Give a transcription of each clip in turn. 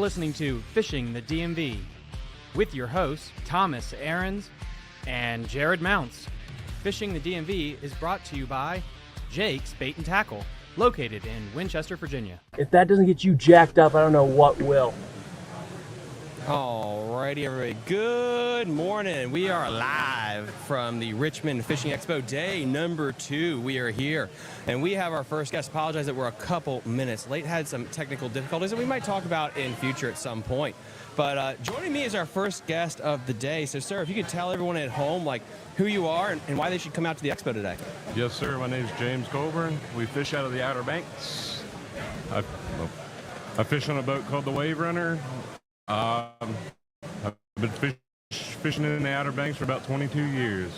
listening to Fishing the DMV with your hosts, Thomas Ahrens and Jared Mounts. Fishing the DMV is brought to you by Jake's Bait and Tackle, located in Winchester, Virginia. If that doesn't get you jacked up, I don't know what will. Alrighty, everybody. Good morning. We are live from the Richmond Fishing Expo, day number 2. We are here, and we have our first guest. Apologize that we're a couple minutes late. Had some technical difficulties that we might talk about in future at some point. But joining me is our first guest of the day. So, sir, if you could tell everyone at home, like, who you are and why they should come out to the expo today. Yes, sir. My name is James Colburn. We fish out of the Outer Banks. I fish on a boat called the Wave Runner. I've been fishing in the Outer Banks for about 22 years.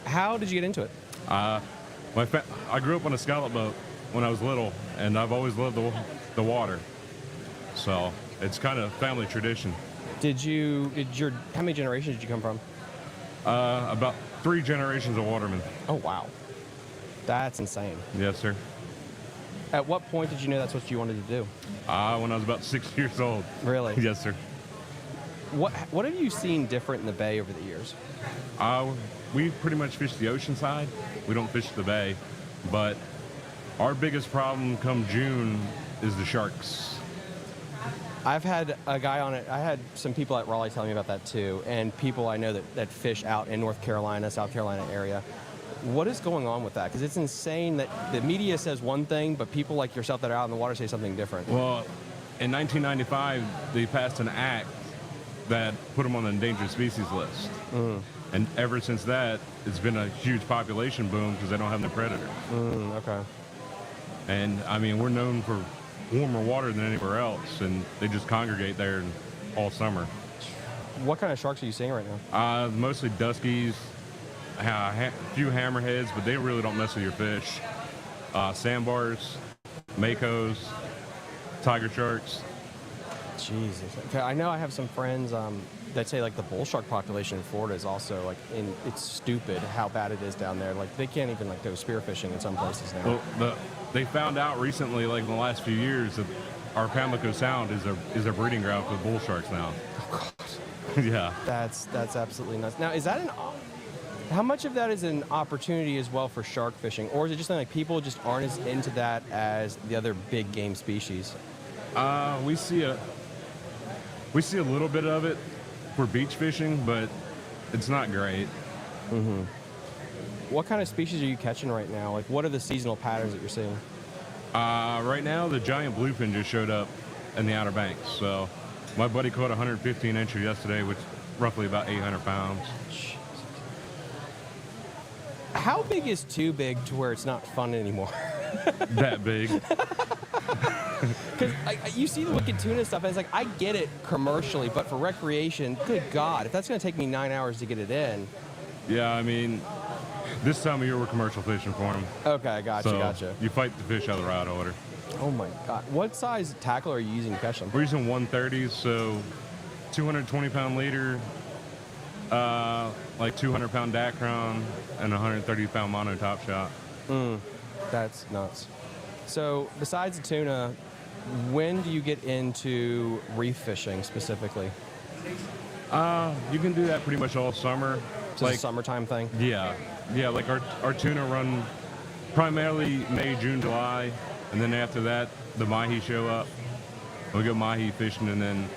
How did you get into it? I grew up on a scallop boat when I was little, and I've always loved the water. So it's kind of family tradition. How many generations did you come from? About 3 generations of watermen. Oh, wow. That's insane. Yes, sir. At what point did you know that's what you wanted to do? When I was about 6 years old. Really? Yes, sir. What have you seen different in the bay over the years? We pretty much fish the ocean side. We don't fish the bay. But our biggest problem come June is the sharks. I've had a guy on it. I had some people at Raleigh telling me about that too, and people I know that fish out in North Carolina, South Carolina area. What is going on with that? Because it's insane that the media says one thing, but people like yourself that are out in the water say something different. Well, in 1995, they passed an act that put them on the endangered species list. And ever since that, it's been a huge population boom because they don't have no predators. Okay. And, I mean, we're known for warmer water than anywhere else, and they just congregate there all summer. What kind of sharks are you seeing right now? Mostly duskies, a few hammerheads, but they really don't mess with your fish. Sandbars, makos, tiger sharks. Jesus. Okay, I know I have some friends that say like the bull shark population in Florida is also like it's stupid how bad it is down there. Like they can't even like go spearfishing in some places now. Well, they found out recently, like in the last few years, that our Pamlico Sound is a breeding ground for bull sharks now. Oh God. Yeah. That's absolutely nuts. Now, is that how much of that is an opportunity as well for shark fishing, or is it just like people just aren't as into that as the other big game species? We see a little bit of it for beach fishing, but it's not great. What kind of species are you catching right now? Like, what are the seasonal patterns that you're seeing? Right now, the giant bluefin just showed up in the Outer Banks. So my buddy caught 115 incher yesterday, which is roughly about 800 pounds. How big is too big to where it's not fun anymore? That big. Because you see the wicked tuna stuff, and it's like, I get it commercially, but for recreation, good God, if that's going to take me 9 hours to get it in. Yeah, I mean, this time of year we're commercial fishing for them. Okay, gotcha. You fight the fish out of the rod order. Oh my God. What size tackle are you using to catch them? We're using 130s, so 220-pound leader, like 200-pound Dacron, and 130-pound mono top shot. That's nuts. So besides the tuna, when do you get into reef fishing specifically? You can do that pretty much all summer. So it's a summertime thing? Yeah, like our tuna run primarily May, June, July, and then after that, the mahi show up. We go mahi fishing, and then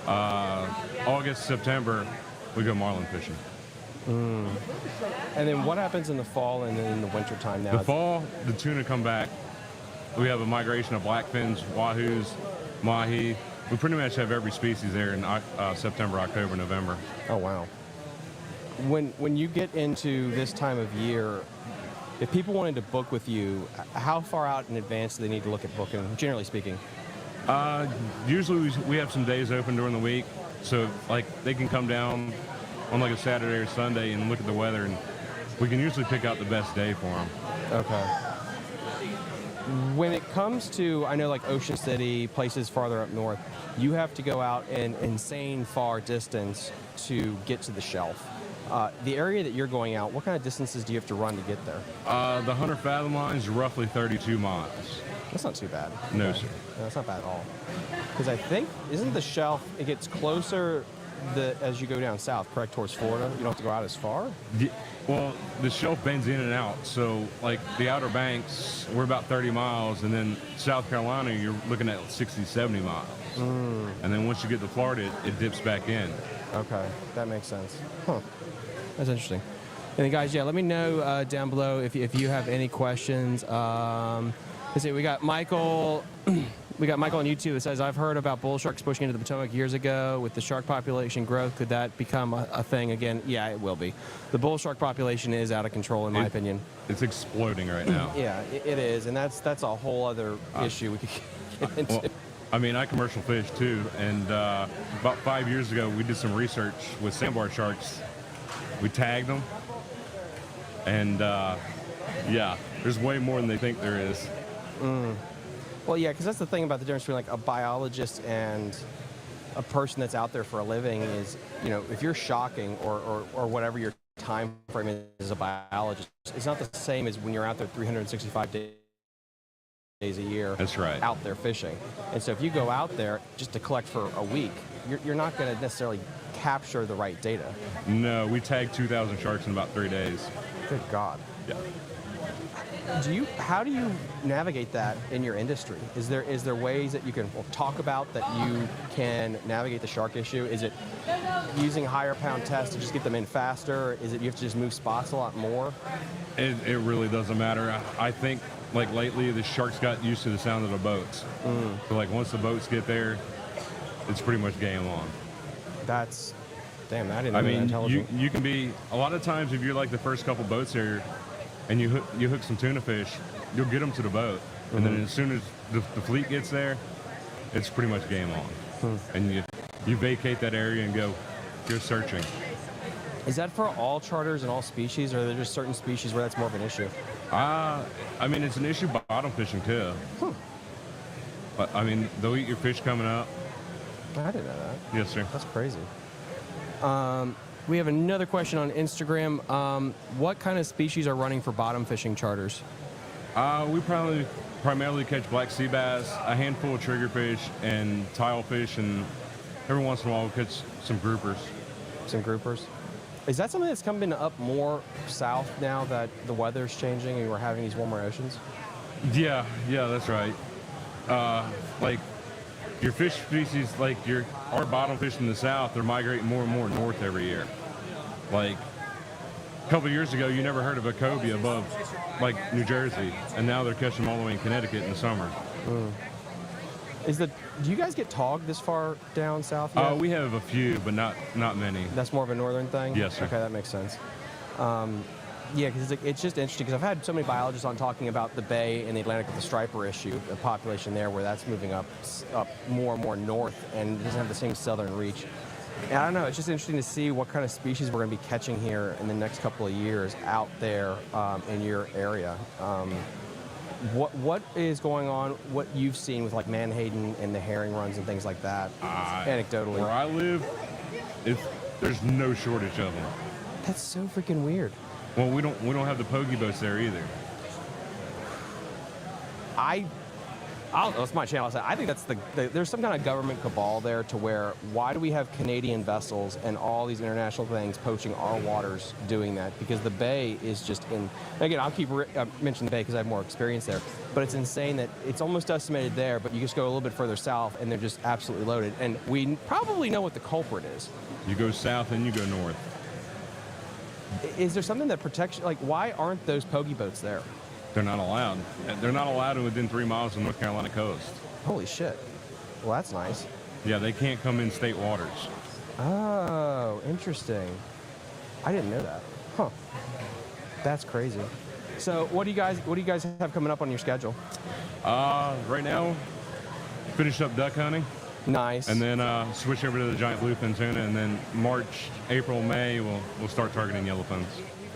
August, September, we go marlin fishing. And then what happens in the fall and then in the winter time now? The fall, the tuna come back. We have a migration of blackfins, wahoos, mahi. We pretty much have every species there in September, October, November. Oh, wow. When you get into this time of year, if people wanted to book with you, how far out in advance do they need to look at booking, generally speaking? Usually we have some days open during the week, so like they can come down on like a Saturday or Sunday and look at the weather, and we can usually pick out the best day for them. Okay. When it comes to, I know like Ocean City, places farther up north, you have to go out an insane far distance to get to the shelf. The area that you're going out, what kind of distances do you have to run to get there? The 100 fathom line is roughly 32 miles. That's not too bad. No, sir. No, that's not bad at all. Because I think, isn't the shelf, it gets closer as you go down south, correct, towards Florida? You don't have to go out as far? Well, the shelf bends in and out. So, like the Outer Banks, we're about 30 miles, and then South Carolina, you're looking at 60, 70 miles. And then once you get to Florida, it dips back in. Okay, that makes sense. Huh. That's interesting. And then, guys, yeah, let me know down below if you have any questions. Let's see, we got Michael. We got Michael on YouTube that says, I've heard about bull sharks pushing into the Potomac years ago. With the shark population growth, could that become a thing again? Yeah, it will be. The bull shark population is out of control, in my opinion. It's exploding right now. Yeah, it is, and that's a whole other issue we could get into. Well, I mean, I commercial fish too, and about 5 years ago, we did some research with sandbar sharks. We tagged them, and yeah, there's way more than they think there is. Well, yeah, because that's the thing about the difference between like a biologist and a person that's out there for a living is, if you're shocking or whatever your time frame is as a biologist, it's not the same as when you're out there 365 days a year. That's right. Out there fishing. And so if you go out there just to collect for a week, you're not going to necessarily capture the right data. No, we tagged 2,000 sharks in about 3 days. Good God. Yeah. How do you navigate that in your industry? Is there ways that you can talk about that you can navigate the shark issue? Is it using higher pound tests to just get them in faster? Is it you have to just move spots a lot more? It really doesn't matter. I think like lately the sharks got used to the sound of the boats. So like once the boats get there, it's pretty much game on. That's damn. I didn't know I that mean, intelligent. you can be a lot of times if you're like the first couple boats here, and you hook some tuna fish, you'll get them to the boat, and then as soon as the fleet gets there, it's pretty much game on. And you vacate that area and go searching. Is that for all charters and all species, or are there just certain species where that's more of an issue? I mean, it's an issue bottom fishing too. But I mean, they'll eat your fish coming up. I didn't know that. Yes, sir. That's crazy. We have another question on Instagram. What kind of species are running for bottom fishing charters? We primarily catch black sea bass, a handful of triggerfish, and tilefish, and every once in a while we'll catch some groupers. Some groupers. Is that something that's coming up more south now that the weather's changing and we're having these warmer oceans? Yeah, that's right. Like your fish species, like our bottom fish in the south, they're migrating more and more north every year. Like a couple of years ago, you never heard of a cobia above like New Jersey, and now they're catching them all the way in Connecticut in the summer. Do you guys get togged this far down south yet? We have a few, but not many. That's more of a northern thing? Yes, sir. Okay, that makes sense. Yeah, because it's just interesting because I've had so many biologists on talking about the bay and the Atlantic with the striper issue, the population there where that's moving up more and more north and it doesn't have the same southern reach. And I don't know, it's just interesting to see what kind of species we're going to be catching here in the next couple of years out there in your area. What is going on, what you've seen with like Manhattan and the herring runs and things like that, anecdotally? Where I live, there's no shortage of them. That's so freaking weird. Well, we don't have the pokey boats there either. That's my channel. I think that's there's some kind of government cabal there to where why do we have Canadian vessels and all these international things poaching our waters doing that? Because the bay is just again, I'll keep mentioning the bay because I have more experience there, but it's insane that it's almost decimated there, but you just go a little bit further south and they're just absolutely loaded. And we probably know what the culprit is. You go south and you go north. Is there something that protects, like why aren't those pokey boats there? They're not allowed. They're not allowed within 3 miles of the North Carolina coast. Holy shit. Well, that's nice. Yeah, they can't come in state waters. Oh, interesting. I didn't know that. Huh. That's crazy. So what do you guys have coming up on your schedule? Right now, finish up duck hunting. Nice. And then switch over to the giant bluefin tuna, and then March, April, May, we'll start targeting yellowfins.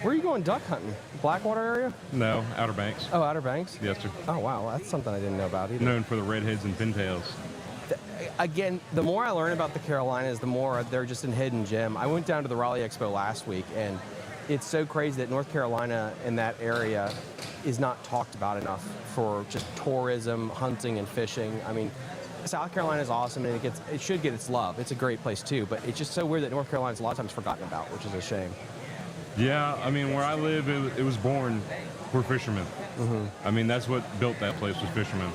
Where are you going duck hunting? Blackwater area? No, Outer Banks. Oh, Outer Banks? Yes, sir. Oh, wow. That's something I didn't know about either. Known for the redheads and pintails. Again, the more I learn about the Carolinas, the more they're just a hidden gem. I went down to the Raleigh Expo last week, and it's so crazy that North Carolina and that area is not talked about enough for just tourism, hunting, and fishing. I mean, South Carolina is awesome, and it should get its love. It's a great place too, but it's just so weird that North Carolina is a lot of times forgotten about, which is a shame. Yeah, I mean, where I live, it was born for fishermen. I mean, that's what built that place was fishermen.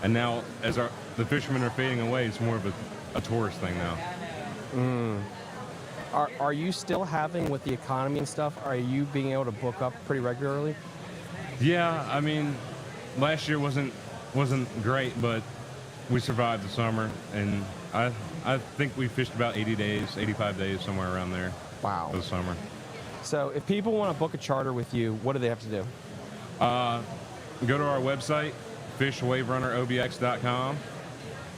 And now, as the fishermen are fading away, it's more of a tourist thing now. Are you still having, with the economy and stuff, are you being able to book up pretty regularly? Yeah, I mean, last year wasn't great, but we survived the summer, and I think we fished about 80 days, 85 days, somewhere around there. Wow. For the summer. So if people want to book a charter with you, what do they have to do? Go to our website, fishwaverunnerobx.com,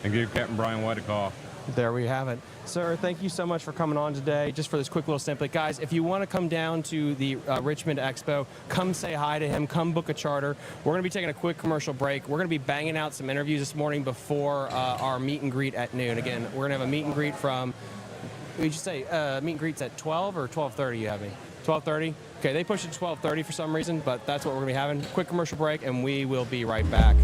and give Captain Brian White a call. There we have it. Sir, thank you so much for coming on today. Just for this quick little snippet. Guys, if you want to come down to the Richmond Expo, come say hi to him, come book a charter. We're going to be taking a quick commercial break. We're going to be banging out some interviews this morning before our meet and greet at noon. Again, we're going to have a meet and greet from, what did you say, meet and greet's at 12 or 12:30 you have me? 12:30? Okay, they pushed it to 12:30 for some reason, but that's what we're going to be having. Quick commercial break, and we will be right back.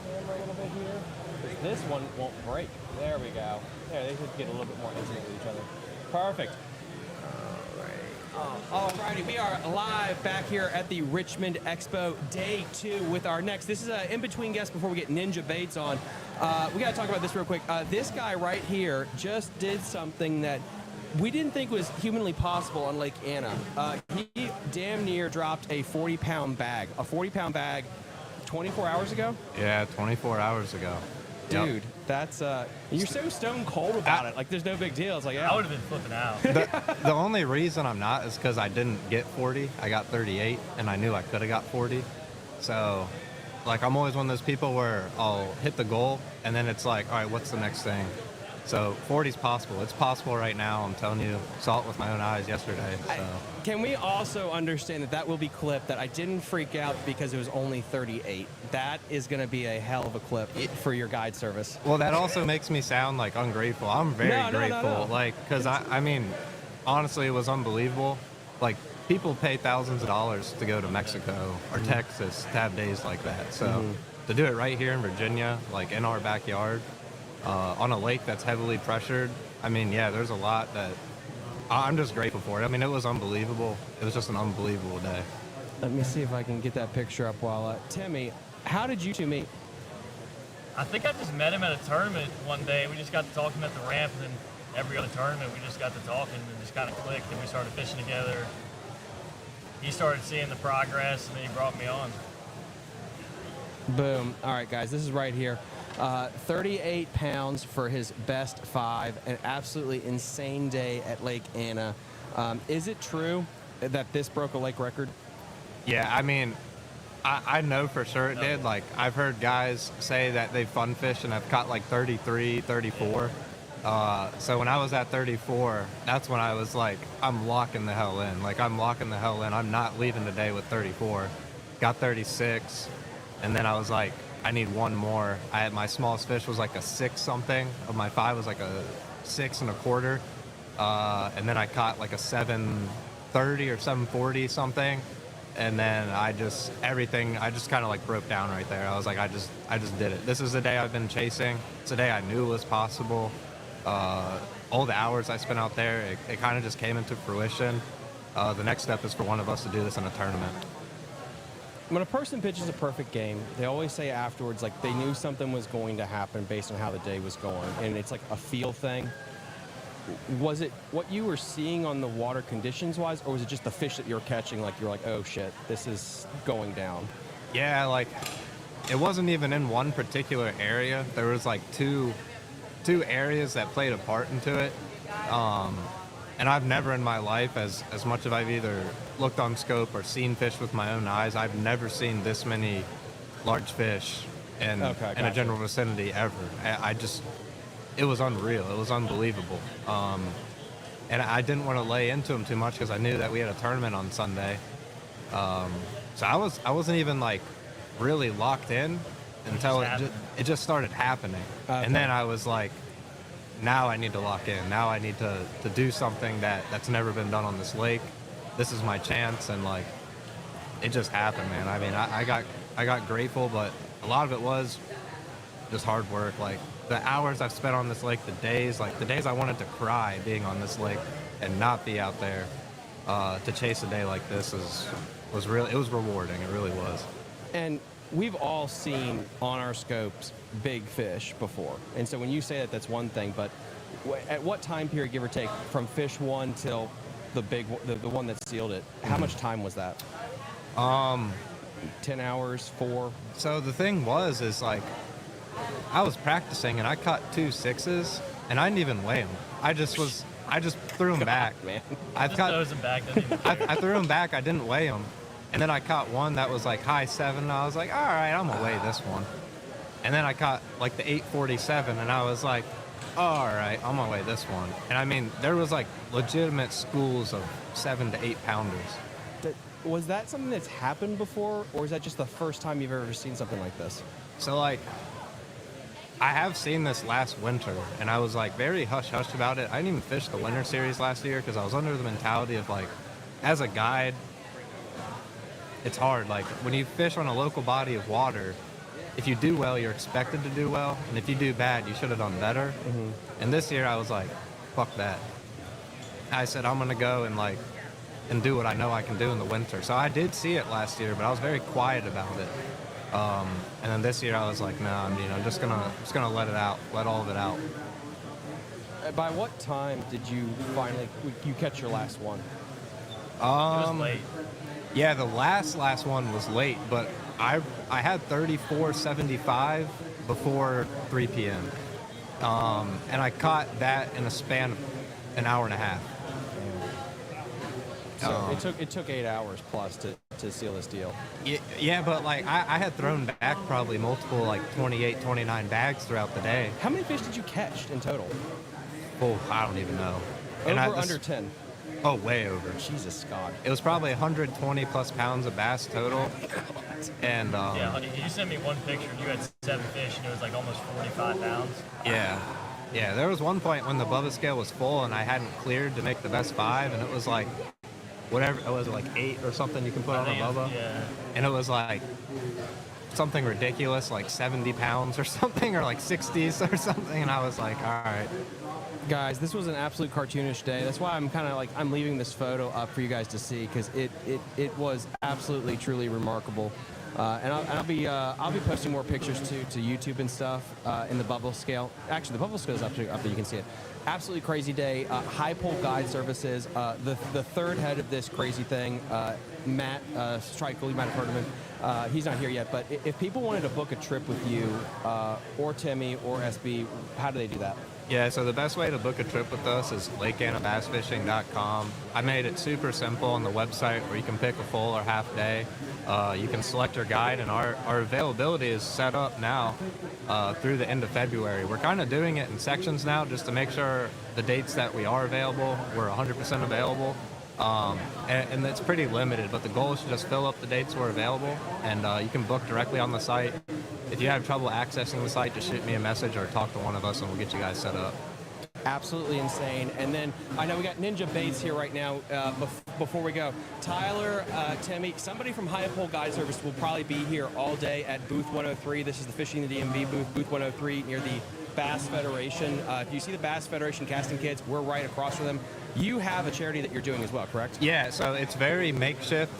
camera a little bit here. 'Cause this one won't break. There we go. Yeah, they should get a little bit more intimate with each other. Perfect. Alrighty, we are live back here at the Richmond Expo Day 2 with our next. This is an in-between guest before we get Ninja Baits on. We got to talk about this real quick. This guy right here just did something that we didn't think was humanly possible on Lake Anna. He damn near dropped a 40-pound bag. A 40-pound bag 24 hours ago? Yeah, 24 hours ago. Dude, Yep. that's you're so stone cold about it. Like there's no big deal. It's like, yeah. I would have been flipping out. The only reason I'm not is because I didn't get 40. I got 38, and I knew I could have got 40. So, like, I'm always one of those people where I'll hit the goal, and then it's like, all right, what's the next thing? So 40 is possible. It's possible right now. I'm telling you, saw it with my own eyes yesterday. So. Can we also understand that will be clipped, that I didn't freak out because it was only 38? That is going to be a hell of a clip for your guide service. Well, that also makes me sound like ungrateful. I'm very grateful. No. Like, because I mean, honestly, it was unbelievable. Like, people pay thousands of dollars to go to Mexico or Texas to have days like that. So to do it right here in Virginia, like in our backyard, on a lake that's heavily pressured, I mean, yeah, there's a lot that I'm just grateful for it. I mean, it was unbelievable. It was just an unbelievable day. Let me see if I can get that picture up while Timmy, how did you two meet? I think I just met him at a tournament one day. We just got to talking at the ramp, and then every other tournament we just got to talking and just kind of clicked, and we started fishing together. He started seeing the progress, and then he brought me on. Boom. All right, guys, this is right here. 38 pounds for his best 5, an absolutely insane day at Lake Anna. Is it true that this broke a lake record? Yeah, I mean, I know for sure it did. Like, I've heard guys say that they fun fished and have caught like 33, 34. So when I was at 34, that's when I was like, I'm locking the hell in. Like, I'm locking the hell in. I'm not leaving today with 34. Got 36, and then I was like, I need one more. My smallest fish was like a 6 something. Of my 5 was like a 6 1/4. And then I caught like a 730 or 740 something. And then I just kind of like broke down right there. I was like, I just did it. This is the day I've been chasing. It's a day I knew was possible. All the hours I spent out there, it kind of just came into fruition. The next step is for one of us to do this in a tournament. When a person pitches a perfect game, they always say afterwards, like, they knew something was going to happen based on how the day was going. And it's like a feel thing. Was it what you were seeing on the water conditions-wise, or was it just the fish that you were catching, like, you're like, oh, shit, this is going down? Yeah, like, it wasn't even in one particular area. There was, like, two areas that played a part into it. And I've never in my life, as much as I've either looked on scope or seen fish with my own eyes, I've never seen this many large fish in a general vicinity ever. It was unreal. It was unbelievable. And I didn't want to lay into them too much because I knew that we had a tournament on Sunday. So I wasn't even like really locked in until it just started happening. Okay. And then I was like, now I need to lock in. Now I need to do something that's never been done on this lake. This is my chance, and like, it just happened, man. I mean, I got grateful, but a lot of it was just hard work. Like, the hours I've spent on this lake, the days I wanted to cry being on this lake and not be out there to chase a day like this was really, it was rewarding. It really was. And we've all seen on our scopes big fish before. And so when you say that, that's one thing, but at what time period, give or take, from fish 1 till the one that sealed it, how much time was that? 10 hours, 4? So the thing is like, I was practicing and I caught 2 6s and I didn't even weigh them. I just threw them back. Man. Just throws them back. I threw them back. I didn't weigh them. And then I caught one that was like high 7, and I was like, all right, I'm gonna weigh this one. And then I caught like the 847, and I was like, all right, I'm gonna weigh this one. And I mean, there was like legitimate schools of 7 to 8 pounders. Was that something that's happened before, or is that just the first time you've ever seen something like this? So like, I have seen this last winter, and I was like very hush-hush about it. I didn't even fish the winter series last year because I was under the mentality of like, as a guide, it's hard. Like, when you fish on a local body of water, if you do well, you're expected to do well, and if you do bad, you should have done better. And this year I was like, fuck that. I said I'm gonna go and do what I know I can do in the winter. So I did see it last year, but I was very quiet about it. And then this year I was like, no, I'm just gonna let it out, let all of it out. By what time did you finally catch your last one? It was late. Yeah, the last one was late, but I had 34.75 before 3 p.m. And I caught that in a span of an hour and a half. So it took 8 hours plus to seal this deal. Yeah, but like I had thrown back probably multiple 28, 29 bags throughout the day. How many fish did you catch in total? Oh, I don't even know. Under 10? Oh, way over. Jesus, Scott. It was probably 120 plus pounds of bass total. And Yeah, honey, you sent me one picture and you had 7 fish and it was like almost 45 pounds. Yeah. Yeah, there was one point when the Bubba scale was full and I hadn't cleared to make the best 5, and it was like, whatever, it was like 8 or something you can put on a Bubba. Yeah. And it was like something ridiculous, like 70 pounds or something, or like 60s or something, and I was like, all right. Guys, this was an absolute cartoonish day. That's why I'm kind of like, I'm leaving this photo up for you guys to see, because it was absolutely, truly remarkable. And I'll be posting more pictures to YouTube and stuff in the bubble scale. Actually, the bubble scale is up there. You can see it. Absolutely crazy day. High Pole Guide Services. The third head of this crazy thing, Matt Streichel. You might have heard of him. He's not here yet. But if people wanted to book a trip with you, or Timmy, or SB, how do they do that? Yeah, so the best way to book a trip with us is lakeannabassfishing.com. I made it super simple on the website where you can pick a full or half day. You can select your guide, and our availability is set up now through the end of February. We're kind of doing it in sections now just to make sure the dates that we are available, we're 100% available. And it's pretty limited, but the goal is to just fill up the dates we're available, and you can book directly on the site. If you have trouble accessing the site, just shoot me a message or talk to one of us and we'll get you guys set up. Absolutely insane. And then I know we got Ninja Baits here right now. Before we go, Tyler, Timmy, somebody from High Pole Guide Service will probably be here all day at booth 103. This is the Fishing the DMV booth 103 near the Bass Federation. If you see the Bass Federation casting kids, we're right across from them. You have a charity that you're doing as well, correct? Yeah, so it's very makeshift.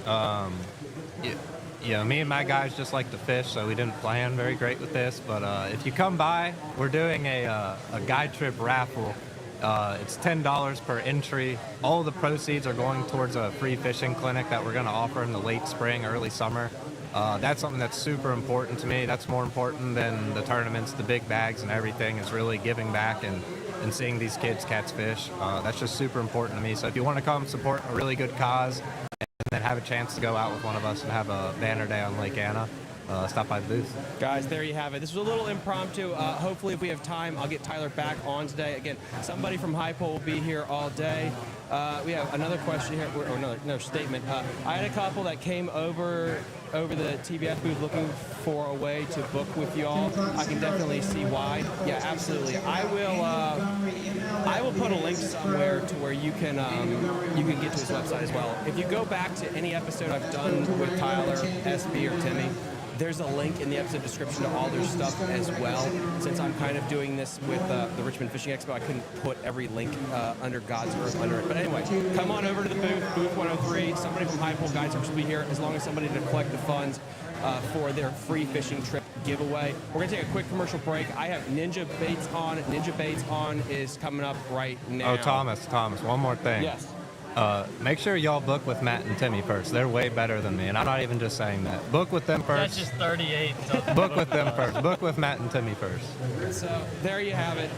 Me and my guys just like to fish, so we didn't plan very great with this. But if you come by, we're doing a guide trip raffle. It's $10 per entry. All the proceeds are going towards a free fishing clinic that we're going to offer in the late spring, early summer. That's something that's super important to me. That's more important than the tournaments, the big bags and everything. Is really giving back and seeing these kids catch fish. That's just super important to me. So if you want to come support a really good cause and then have a chance to go out with one of us and have a banner day on Lake Anna, stop by the booth. Guys, there you have it. This was a little impromptu. Hopefully, if we have time, I'll get Tyler back on today. Again, somebody from High Pole will be here all day. We have another question here, or another statement. I had a couple that came over the TBS booth looking for a way to book with y'all. I can definitely see why. Yeah, absolutely. I will put a link somewhere to where you can get to his website as well. If you go back to any episode I've done with Tyler, SB, or Timmy, there's a link in the episode description to all their stuff as well. Since I'm kind of doing this with the Richmond Fishing Expo, I couldn't put every link under God's earth under it. But anyway, come on over to the booth 103. Somebody from High Pole Guide Service will be here, as long as somebody to collect the funds for their free fishing trip giveaway. We're going to take a quick commercial break. I have Ninja Baits on. Ninja Baits on is coming up right now. Oh, Thomas, one more thing. Yes. Make sure y'all book with Matt and Timmy first. They're way better than me, and I'm not even just saying that. Book with them first. That's just 38. Book with them first. Book with Matt and Timmy first. So there you have it.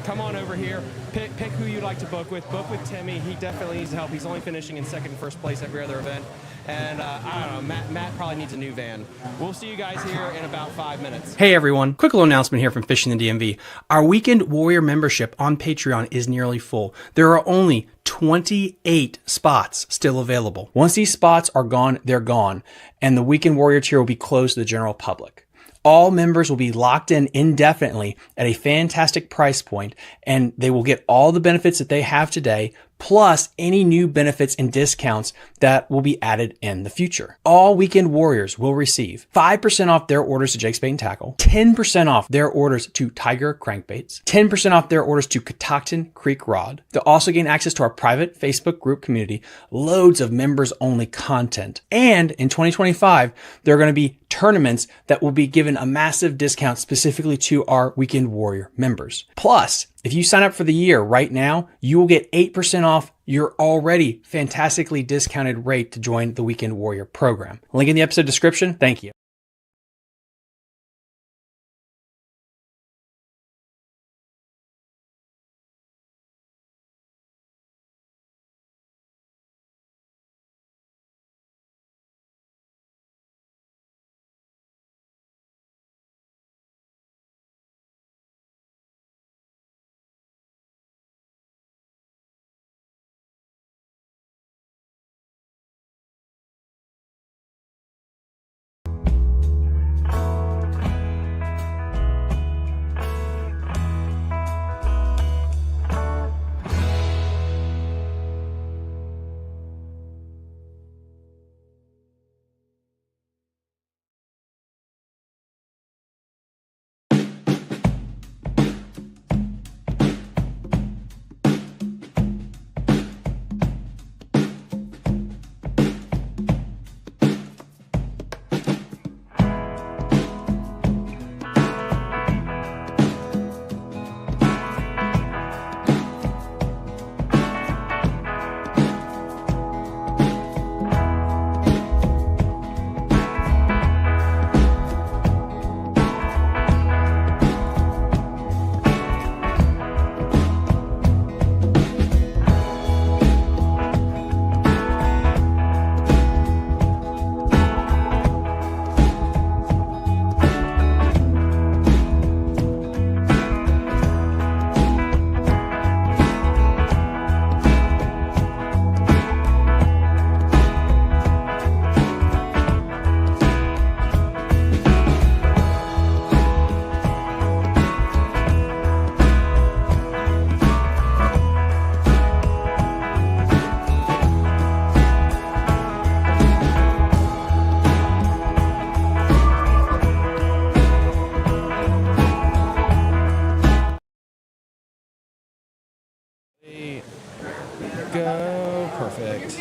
Come on over here. Pick who you'd like to book with. Book with Timmy. He definitely needs help. He's only finishing in second and first place every other event. And I don't know, Matt probably needs a new van. We'll see you guys here in about 5 minutes. Hey everyone, quick little announcement here from Fishing the DMV. Our Weekend Warrior membership on Patreon is nearly full. There are only 28 spots still available. Once these spots are gone, they're gone, and the Weekend Warrior tier will be closed to the general public. All members will be locked in indefinitely at a fantastic price point, and they will get all the benefits that they have today, plus any new benefits and discounts that will be added in the future. All weekend warriors will receive 5% off their orders to Jake's Bait and Tackle, 10% off their orders to Tiger Crankbaits, 10% off their orders to Catoctin Creek Rod. They'll also gain access to our private Facebook group community, loads of members only content. And in 2025, there are going to be tournaments that will be given a massive discount specifically to our Weekend Warrior members. Plus, if you sign up for the year right now, you will get 8% off your already fantastically discounted rate to join the Weekend Warrior program. Link in the episode description. Thank you. Go. Perfect.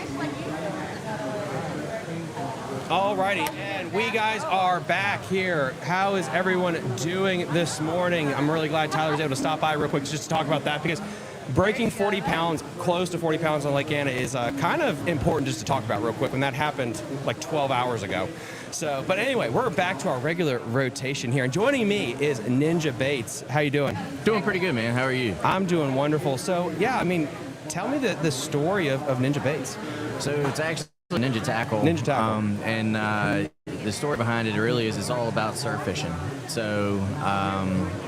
Alrighty, and we guys are back here. How is everyone doing this morning? I'm really glad Tyler was able to stop by real quick just to talk about that, because breaking 40 pounds, close to 40 pounds on Lake Anna is kind of important just to talk about real quick when that happened like 12 hours ago. So, but anyway, we're back to our regular rotation here, and joining me is Ninja Baits. How you doing? Doing pretty good, man. How are you? I'm doing wonderful. So, yeah, I mean, tell me the story of Ninja Baits. So it's actually Ninja Tackle. Ninja Tackle. And the story behind it really is it's all about surf fishing. So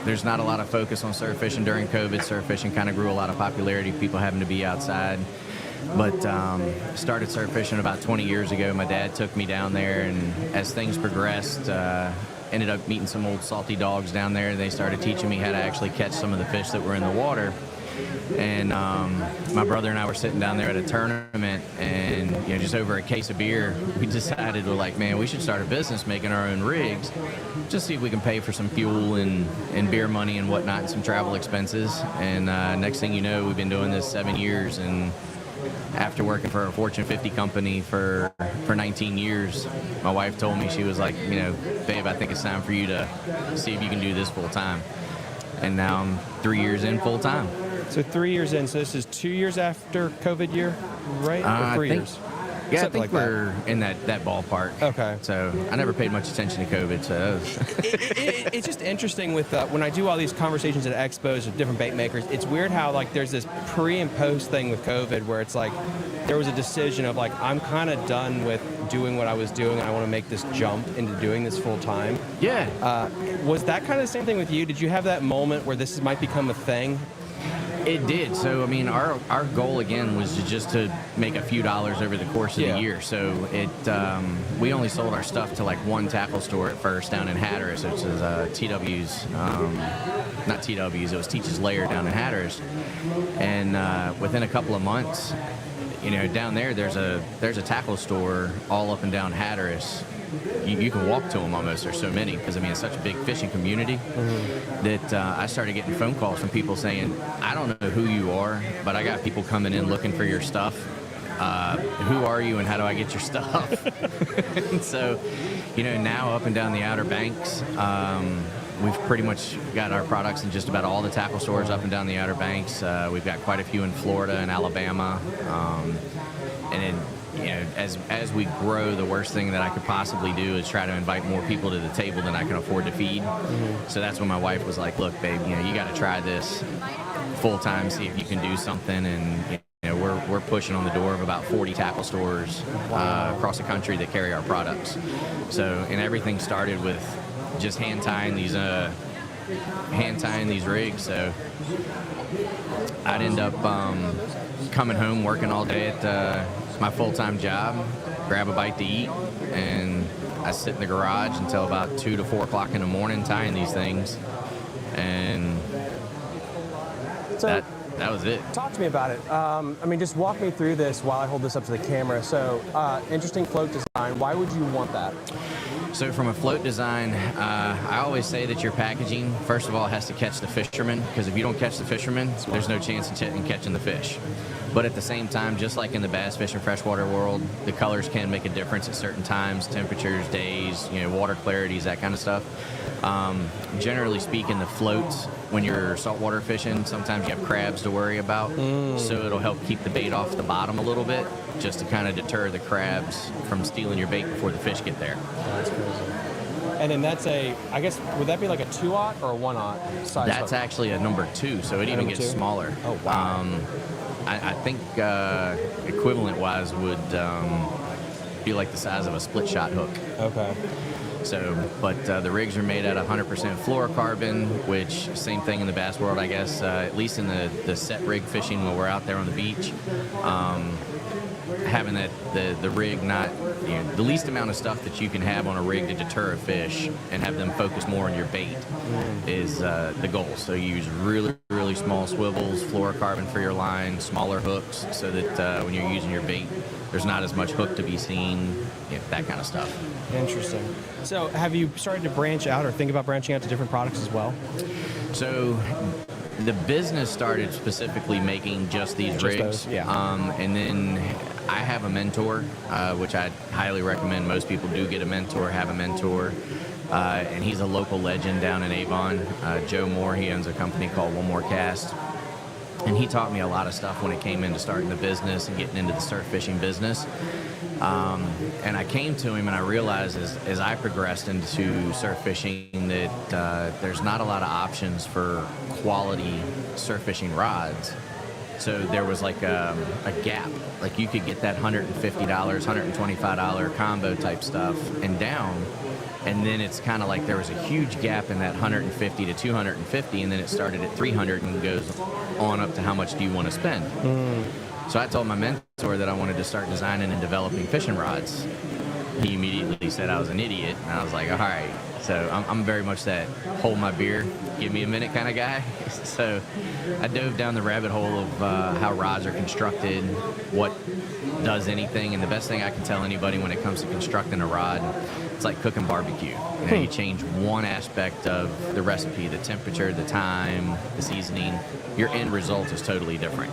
there's not a lot of focus on surf fishing during COVID. Surf fishing kind of grew a lot of popularity, people having to be outside. But started surf fishing about 20 years ago. My dad took me down there, and as things progressed, ended up meeting some old salty dogs down there. They started teaching me how to actually catch some of the fish that were in the water. And my brother and I were sitting down there at a tournament, and just over a case of beer, we decided, we're like, man, we should start a business making our own rigs, just see if we can pay for some fuel and beer money and whatnot, and some travel expenses. And next thing you know, we've been doing this 7 years, and after working for a Fortune 50 company for 19 years, my wife told me, she was like, babe, I think it's time for you to see if you can do this full time. And now I'm 3 years in full time. So 3 years in, so this is 2 years after COVID year, right? Or 3 years? Yeah, Something I think like we're in that ballpark. Okay. So I never paid much attention to COVID, so it's just interesting with when I do all these conversations at expos with different bait makers. It's weird how like there's this pre and post thing with COVID where it's like there was a decision of like, I'm kind of done with doing what I was doing, and I want to make this jump into doing this full time. Yeah. Was that kind of the same thing with you? Did you have that moment where this might become a thing? It did. So, I mean, our goal again was just to make a few dollars over the course of the year. So we only sold our stuff to like one tackle store at first down in Hatteras, which is TW's, not TW's, it was Teach's Lair down in Hatteras. And within a couple of months, you know, down there's a tackle store all up and down Hatteras. You can walk to them almost. There's so many because, I mean, it's such a big fishing community that I started getting phone calls from people saying, I don't know who you are, but I got people coming in looking for your stuff. Who are you and how do I get your stuff? And so, you know, now up and down the Outer Banks, we've pretty much got our products in just about all the tackle stores up and down the Outer Banks. We've got quite a few in Florida and Alabama. And then, you know, as we grow, the worst thing that I could possibly do is try to invite more people to the table than I can afford to feed. So that's when my wife was like, look, babe, you know, you got to try this full time, see if you can do something. And, you know, we're pushing on the door of about 40 tackle stores across the country that carry our products. So, and everything started with just hand tying these rigs. So I'd end up coming home, working all day at my full-time job, grab a bite to eat, and I sit in the garage until about 2 to 4 o'clock in the morning tying these things, and so, that was it. Talk to me about it. I mean, just walk me through this while I hold this up to the camera. So, interesting float design. Why would you want that? So from a float design, I always say that your packaging, first of all, has to catch the fisherman, because if you don't catch the fisherman, there's no chance in catching the fish. But at the same time, just like in the bass fish and freshwater world, the colors can make a difference at certain times, temperatures, days, you know, water clarities, that kind of stuff. Generally speaking, the floats, when you're saltwater fishing, sometimes you have crabs to worry about, so it'll help keep the bait off the bottom a little bit, just to kind of deter the crabs from stealing your bait before the fish get there. That's crazy. And then that's I guess, would that be like a 2/0 or a 1/0 size? That's actually a number 2, so it even gets smaller. Oh, wow. I think equivalent-wise would be like the size of a split-shot hook. Okay. So, but the rigs are made out of 100% fluorocarbon, which same thing in the bass world, I guess, at least in the set rig fishing when we're out there on the beach. Having the rig not, you know, the least amount of stuff that you can have on a rig to deter a fish and have them focus more on your bait is the goal. So you use really small swivels, fluorocarbon for your line, smaller hooks, so that when you're using your bait, there's not as much hook to be seen, you know, that kind of stuff. Interesting. So have you started to branch out or think about branching out to different products as well? So the business started specifically making just these rigs. Those, yeah. And then I have a mentor, which I highly recommend most people do get a mentor, have a mentor. And he's a local legend down in Avon. Joe Moore, he owns a company called One More Cast. And he taught me a lot of stuff when it came into starting the business and getting into the surf fishing business. And I came to him and I realized as I progressed into surf fishing that there's not a lot of options for quality surf fishing rods. So there was like a gap. Like you could get that $150, $125 combo type stuff and down. And then it's kind of like there was a huge gap in that 150 to 250, and then it started at 300 and goes on up to how much do you want to spend. So I told my mentor that I wanted to start designing and developing fishing rods. He immediately said I was an idiot, and I was like, all right. So I'm very much that hold my beer, give me a minute kind of guy. So I dove down the rabbit hole of how rods are constructed, what does anything, and the best thing I can tell anybody when it comes to constructing a rod, it's like cooking barbecue. You know, you change one aspect of the recipe, the temperature, the time, the seasoning, your end result is totally different.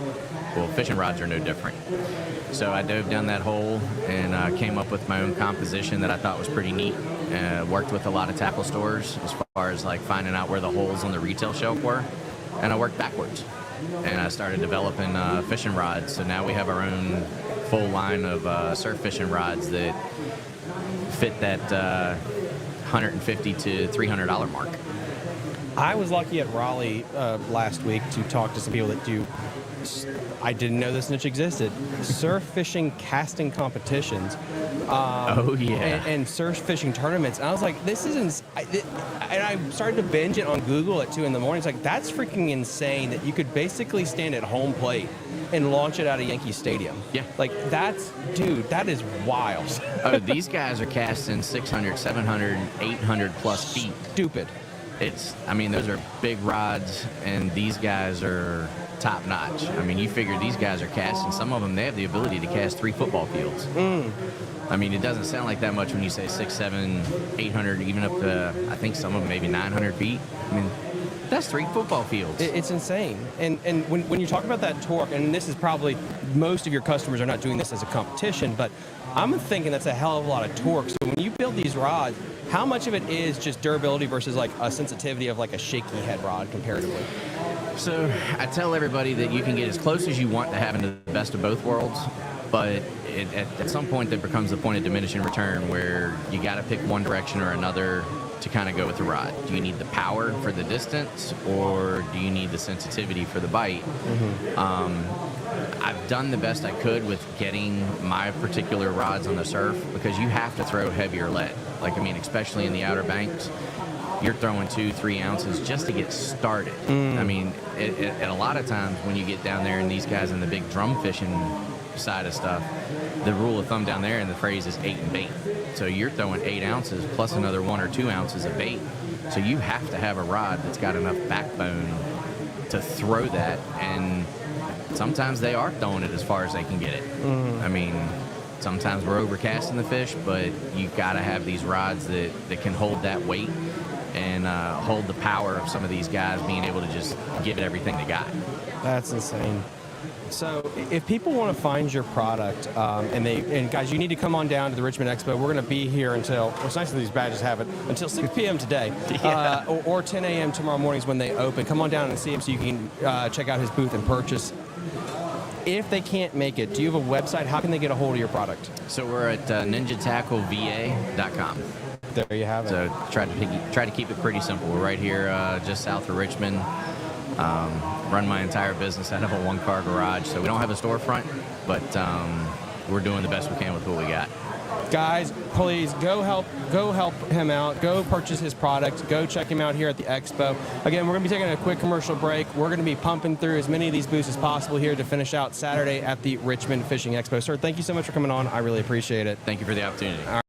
Well, fishing rods are no different. So I dove down that hole and came up with my own composition that I thought was pretty neat. Worked with a lot of tackle stores as far as like finding out where the holes on the retail shelf were, and I worked backwards. And I started developing fishing rods. So now we have our own full line of surf fishing rods that fit that $150 to $300 mark. I was lucky at Raleigh last week to talk to some people that do I didn't know this niche existed. Surf fishing casting competitions. Oh, yeah. And surf fishing tournaments. And I was like, this is and I started to binge it on Google at 2 in the morning. It's like, that's freaking insane that you could basically stand at home plate and launch it out of Yankee Stadium. Yeah. Like, dude, that is wild. Oh, these guys are casting 600, 700, 800 plus feet. Stupid. Those are big rods, and these guys are top notch. I mean, you figure these guys are casting, some of them, they have the ability to cast 3 football fields. I mean, it doesn't sound like that much when you say 6, 7, 800, even up to, I think some of them maybe 900 feet. I mean, that's 3 football fields. It's insane. And when you talk about that torque, and this is probably, most of your customers are not doing this as a competition, but I'm thinking that's a hell of a lot of torque. So when you build these rods, how much of it is just durability versus like a sensitivity of like a shaky head rod comparatively? So I tell everybody that you can get as close as you want to having the best of both worlds, but at some point there becomes a point of diminishing return where you got to pick one direction or another to kind of go with the rod. Do you need the power for the distance, or do you need the sensitivity for the bite? I've done the best I could with getting my particular rods on the surf, because you have to throw heavier lead. Especially in the Outer Banks, you're throwing 2-3 ounces just to get started. I mean, a lot of times when you get down there and these guys in the big drum fishing side of stuff, the rule of thumb down there and the phrase is 8 and bait. So you're throwing 8 ounces plus another 1 or 2 ounces of bait. So you have to have a rod that's got enough backbone to throw that, and sometimes they are throwing it as far as they can get it. I mean, sometimes we're overcasting the fish, but you've got to have these rods that can hold that weight and hold the power of some of these guys being able to just give it everything they got. That's insane. So if people want to find your product, and guys, you need to come on down to the Richmond Expo. We're going to be here until, well, it's nice that these badges have it, until 6 p.m. today, or 10 a.m. tomorrow mornings when they open. Come on down and see him so you can check out his booth and purchase. If they can't make it, do you have a website? How can they get a hold of your product? So we're at ninjaTackleVA.com. There you have it. So try to keep it pretty simple. We're right here just south of Richmond. Run my entire business out of a 1-car garage, so we don't have a storefront, but we're doing the best we can with what we got. Guys, please go help him out. Go purchase his product. Go check him out here at the expo. Again, we're going to be taking a quick commercial break. We're going to be pumping through as many of these booths as possible here to finish out Saturday at the Richmond Fishing Expo. Sir, thank you so much for coming on. I really appreciate it. Thank you for the opportunity. All right.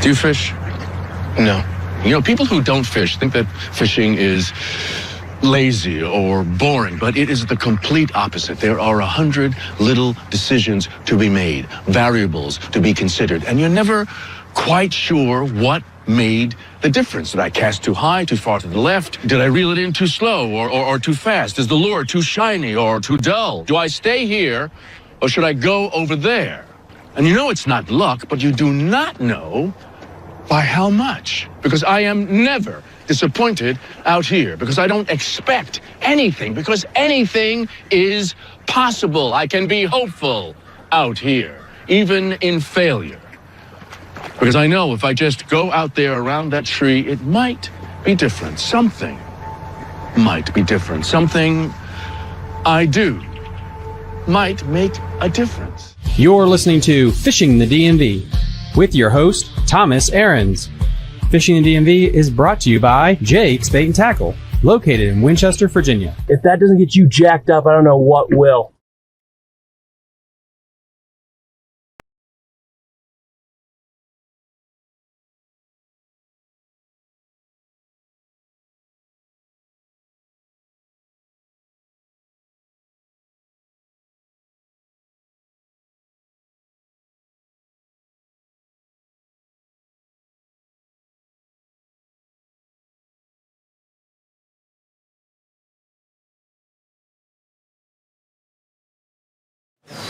Do you fish? No. You know, people who don't fish think that fishing is lazy or boring, but it is the complete opposite. There are 100 little decisions to be made, variables to be considered, and you're never quite sure what made the difference. Did I cast too high, too far to the left? Did I reel it in too slow or too fast? Is the lure too shiny or too dull? Do I stay here or should I go over there? And you know it's not luck, but you do not know by how much. Because I am never disappointed out here, because I don't expect anything, because anything is possible. I can be hopeful out here, even in failure. Because I know if I just go out there around that tree, it might be different. Something might be different. Something I do might make a difference. You're listening to Fishing the DMV with your host, Thomas Ahrens. Fishing the DMV is brought to you by Jake's Bait and Tackle, located in Winchester, Virginia. If that doesn't get you jacked up, I don't know what will.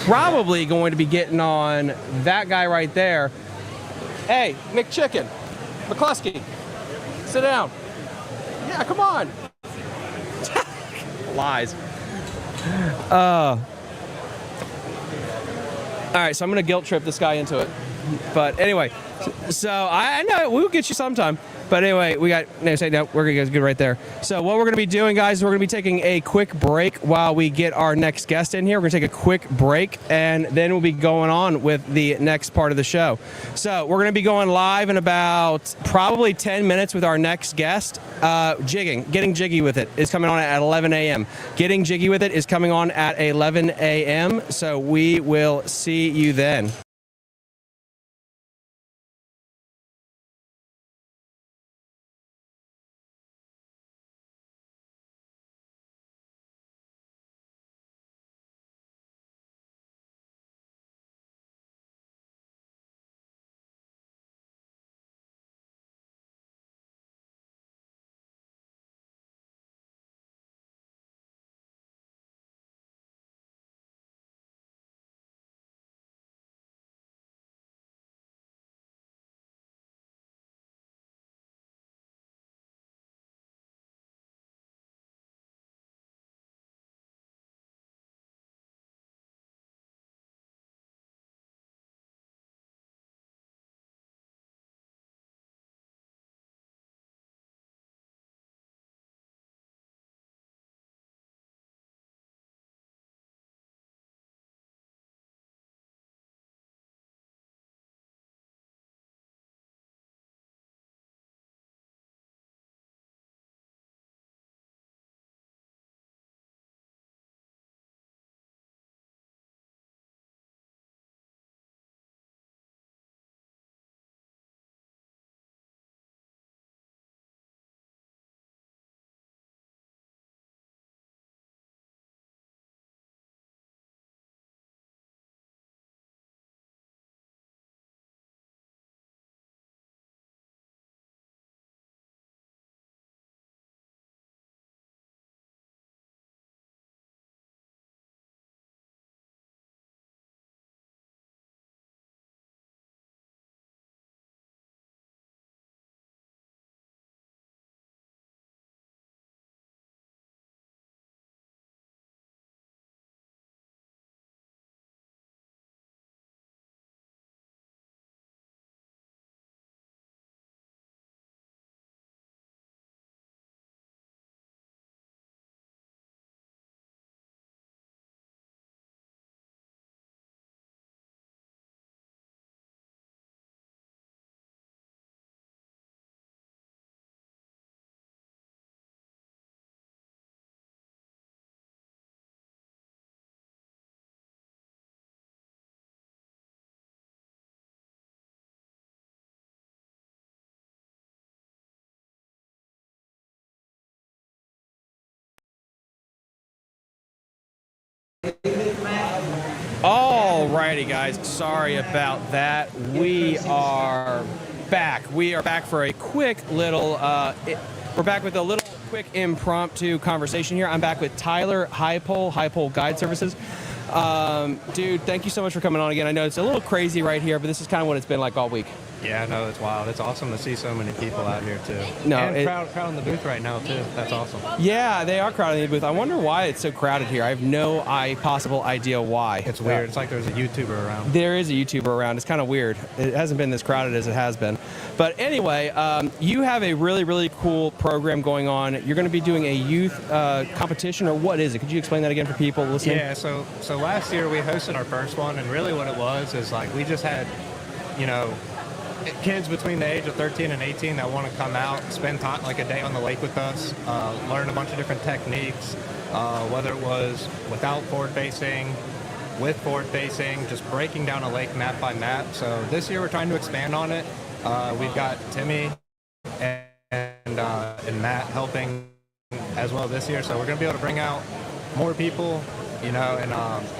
Probably going to be getting on that guy right there. Hey, McChicken, McCluskey, sit down. Yeah, come on. Lies. All right, so I'm gonna guilt trip this guy into it. But anyway, so I know we'll get you sometime. But anyway, we got we're gonna get good right there. So what we're gonna be doing, guys, we're gonna be taking a quick break while we get our next guest in here. We're gonna take a quick break, and then we'll be going on with the next part of the show. So we're gonna be going live in about probably 10 minutes with our next guest. Getting Jiggy with it is coming on at 11 a.m. Getting Jiggy with it is coming on at 11 a.m. So we will see you then. Alrighty, guys. Sorry about that. We are back. We are back for a quick little. We're back with a little quick impromptu conversation here. I'm back with Tyler High Pole Guide Services. Dude, thank you so much for coming on again. I know it's a little crazy right here, but this is kind of what it's been like all week. Yeah, no, it's wild. It's awesome to see so many people out here too. No, and crowd in the booth right now too. That's awesome. Yeah, they are crowded in the booth. I wonder why it's so crowded here. I have no possible idea why. It's weird. It's like there's a YouTuber around. There is a YouTuber around. It's kind of weird. It hasn't been this crowded as it has been. But anyway, you have a really, really cool program going on. You're going to be doing a youth competition, or what is it? Could you explain that again for people listening? Yeah, so last year we hosted our first one, and really what it was is like we just had, kids between the age of 13 and 18 that want to come out, spend time, like a day on the lake with us, learn a bunch of different techniques, whether it was without forward facing, with forward facing, just breaking down a lake map by map. So this year we're trying to expand on it. We've got Timmy and Matt helping as well this year. So we're going to be able to bring out more people, and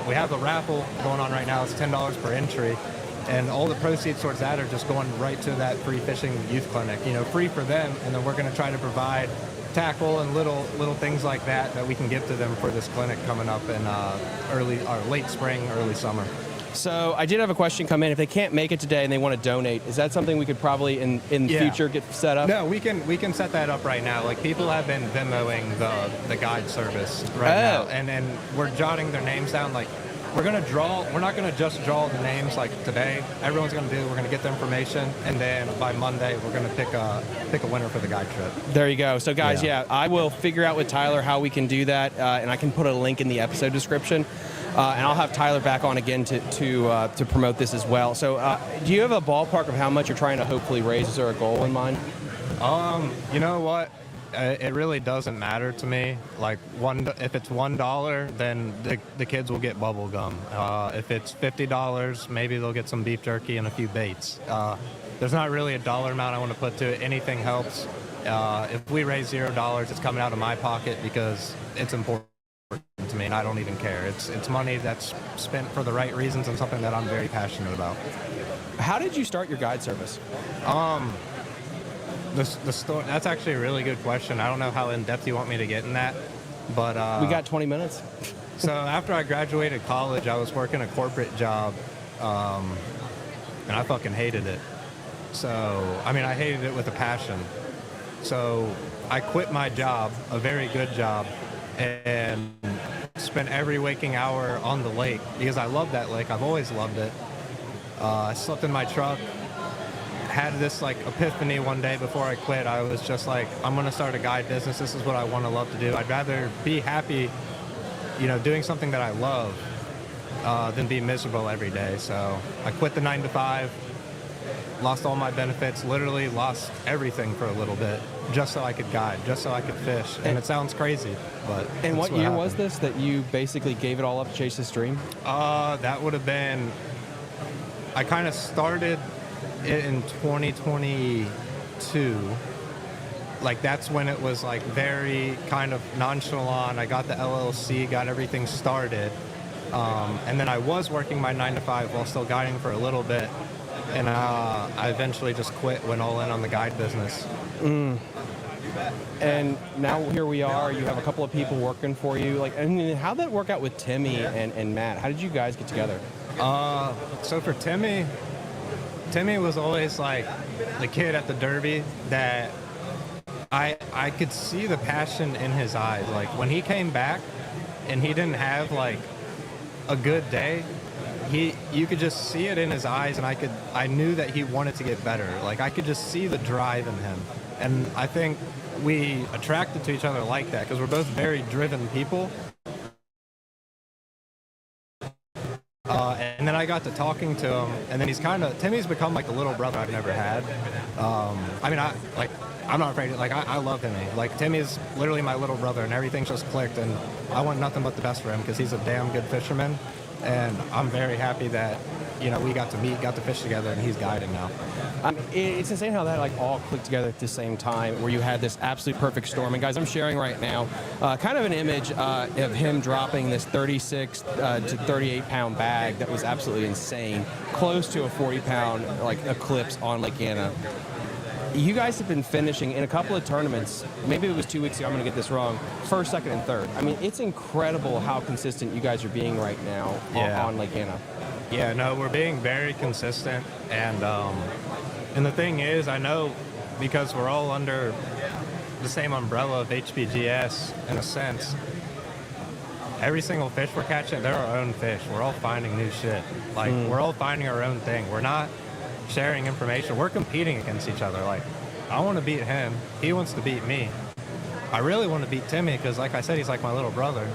we have a raffle going on right now. It's $10 per entry. And all the proceeds towards that are just going right to that free fishing youth clinic, free for them. And then we're going to try to provide tackle and little things like that we can give to them for this clinic coming up in late spring, early summer. So I did have a question come in. If they can't make it today and they want to donate, is that something we could probably in the future get set up? No, we can set that up right now. Like, people have been Venmoing the guide service right now, and we're jotting their names down. Like, we're not going to just draw the names like today. Everyone's going to we're going to get the information, and then by Monday we're going to pick a winner for the guide trip. There you go. So guys, I will figure out with Tyler how we can do that, and I can put a link in the episode description. And I'll have Tyler back on again to promote this as well. So do you have a ballpark of how much you're trying to hopefully raise? Is there a goal in mind? You know what? It really doesn't matter to me. Like, if it's $1, then the kids will get bubble gum. If it's $50, maybe they'll get some beef jerky and a few baits. There's not really a dollar amount I want to put to it. Anything helps. If we raise $0, it's coming out of my pocket because it's important to me, and I don't even care. It's money that's spent for the right reasons and something that I'm very passionate about. How did you start your guide service? The story, that's actually a really good question. I don't know how in-depth you want me to get in that, but we got 20 minutes. So after I graduated college, I was working a corporate job, and I fucking hated it. So, I hated it with a passion. So I quit my job, a very good job, and spent every waking hour on the lake because I love that lake. I've always loved it. I slept in my truck. Had this epiphany one day before I quit. I was just like, I'm going to start a guide business. This is what I want to love to do. I'd rather be happy, doing something that I love than be miserable every day. So I quit the 9-to-5, lost all my benefits, literally lost everything for a little bit just so I could guide, just so I could fish. And it sounds crazy, but And what year was this that you basically gave it all up to chase this dream? That would have been, I kind of started in 2022. That's when it was very kind of nonchalant. I got the LLC, got everything started, and then I was working my 9-to-5 while still guiding for a little bit, and I eventually just quit, went all in on the guide business. And now here we are. You have a couple of people working for you. How'd that work out with Timmy and Matt? How did you guys get together? So for Timmy was always the kid at the Derby that I could see the passion in his eyes. When he came back and he didn't have a good day, you could just see it in his eyes, and I knew that he wanted to get better. I could just see the drive in him, and I think we attracted to each other like that because we're both very driven people. And then I got to talking to him, and then Timmy's become a little brother I've never had. I'm not afraid. I love Timmy. Timmy's literally my little brother, and everything's just clicked, and I want nothing but the best for him because he's a damn good fisherman, and I'm very happy that we got to fish together, and he's guiding now. It's insane how that like all clicked together at the same time, where you had this absolute perfect storm. And guys, I'm sharing right now kind of an image of him dropping this 36 to 38 pound bag that was absolutely insane, close to a 40 pound like eclipse on Lake Anna. You guys have been finishing in a couple of tournaments. Maybe it was 2 weeks ago. I'm going to get this wrong. First, second, and third. I mean, it's incredible how consistent you guys are being right now on Lake Anna. Yeah, no, we're being very consistent, and the thing is, I know because we're all under the same umbrella of HPGS in a sense. Every single fish we're catching, they're our own fish. We're all finding new shit. Like we're all finding our own thing. We're not sharing information. We're competing against each other. Like, I want to beat him. He wants to beat me. I really want to beat Timmy because, like I said, he's like my little brother.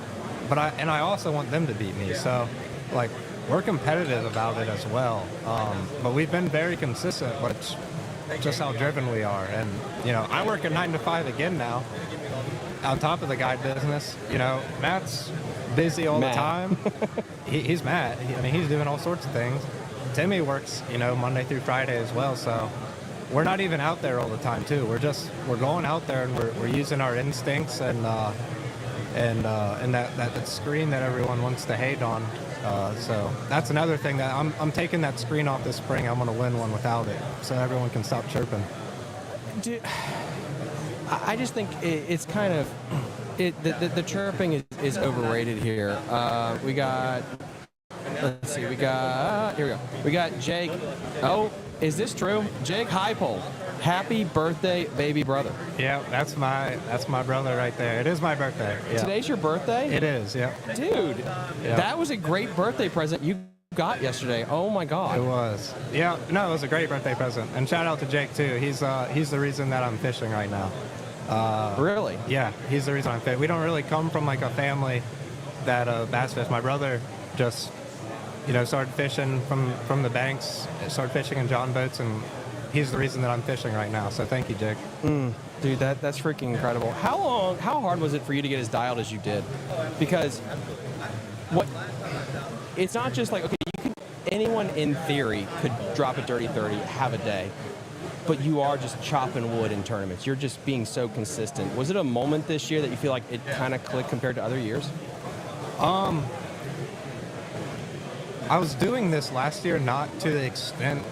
But I also want them to beat me. So, like, we're competitive about it as well. But we've been very consistent, but it's just how driven we are. And, I work a 9 to 5 again now, on top of the guide business. Matt's busy all the time. He's Matt. He's doing all sorts of things. Timmy works, Monday through Friday as well, so we're not even out there all the time too. We're going out there and we're using our instincts and that screen that everyone wants to hate on. So that's another thing that I'm taking that screen off this spring. I'm going to win one without it, so everyone can stop chirping. Dude, I just think it's kind of the chirping is overrated here. We got. Let's see, here we go. We got Jake. Oh, is this true? Jake Highpole. Happy birthday, baby brother. Yeah, that's my brother right there. It is my birthday. Yeah. Today's your birthday? It is, yeah. Dude, that was a great birthday present you got yesterday. Oh my God. It was. Yeah, no, it was a great birthday present. And shout out to Jake too. He's the reason that I'm fishing right now. Really? Yeah, he's the reason I'm fishing. We don't really come from like a family that bass fish. My brother just started fishing from the banks, started fishing in John boats, and he's the reason that I'm fishing right now. So thank you, Jake. Dude, that's freaking incredible. How hard was it for you to get as dialed as you did? Because it's not just like, okay, anyone in theory could drop a dirty 30, have a day, but you are just chopping wood in tournaments. You're just being so consistent. Was it a moment this year that you feel like it kind of clicked compared to other years? I was doing this last year, not to the extent,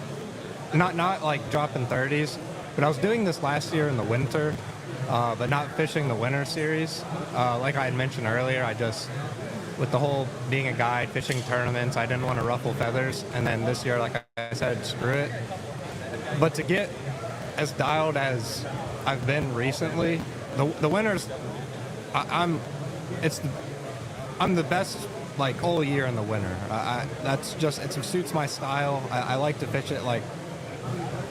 not like dropping 30s, but I was doing this last year in the winter, but not fishing the winter series. Like I had mentioned earlier, with the whole being a guide, fishing tournaments, I didn't want to ruffle feathers. And then this year, like I said, screw it. But to get as dialed as I've been recently, the winters, I'm the best like all year in the winter. It suits my style. I like to fish it like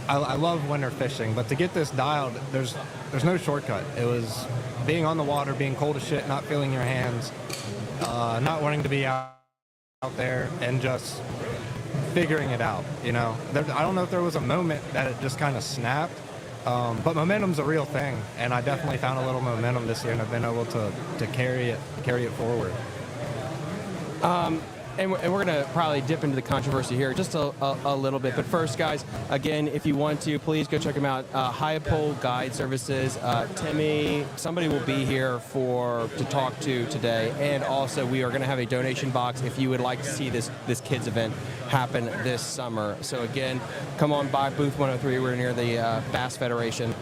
I love winter fishing, but to get this dialed, there's no shortcut. It was being on the water, being cold as shit, not feeling your hands, not wanting to be out there, and just figuring it out. I don't know if there was a moment that it just kind of snapped, but momentum's a real thing, and I definitely found a little momentum this year, and I've been able to carry it forward. And we're going to probably dip into the controversy here just a little bit. But first, guys, again, if you want to, please go check them out. Highpole Guide Services. Timmy, somebody will be here to talk to today. And also, we are going to have a donation box if you would like to see this kids event happen this summer. So again, come on by booth 103. We're near the Bass Federation.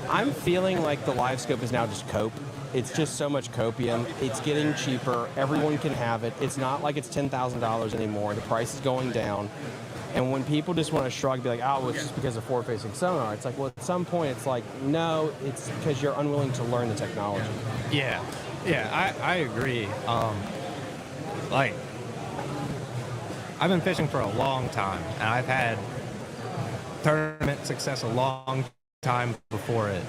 I'm feeling like the live scope is now just cope. It's just so much copium. It's getting cheaper. Everyone can have it. It's not like it's $10,000 anymore. The price is going down. And when people just want to shrug, be like, oh, well, it's just because of forward-facing sonar. It's like, well, at some point, it's like, no, it's because you're unwilling to learn the technology. Yeah, I agree. I've been fishing for a long time, and I've had tournament success a long time before it.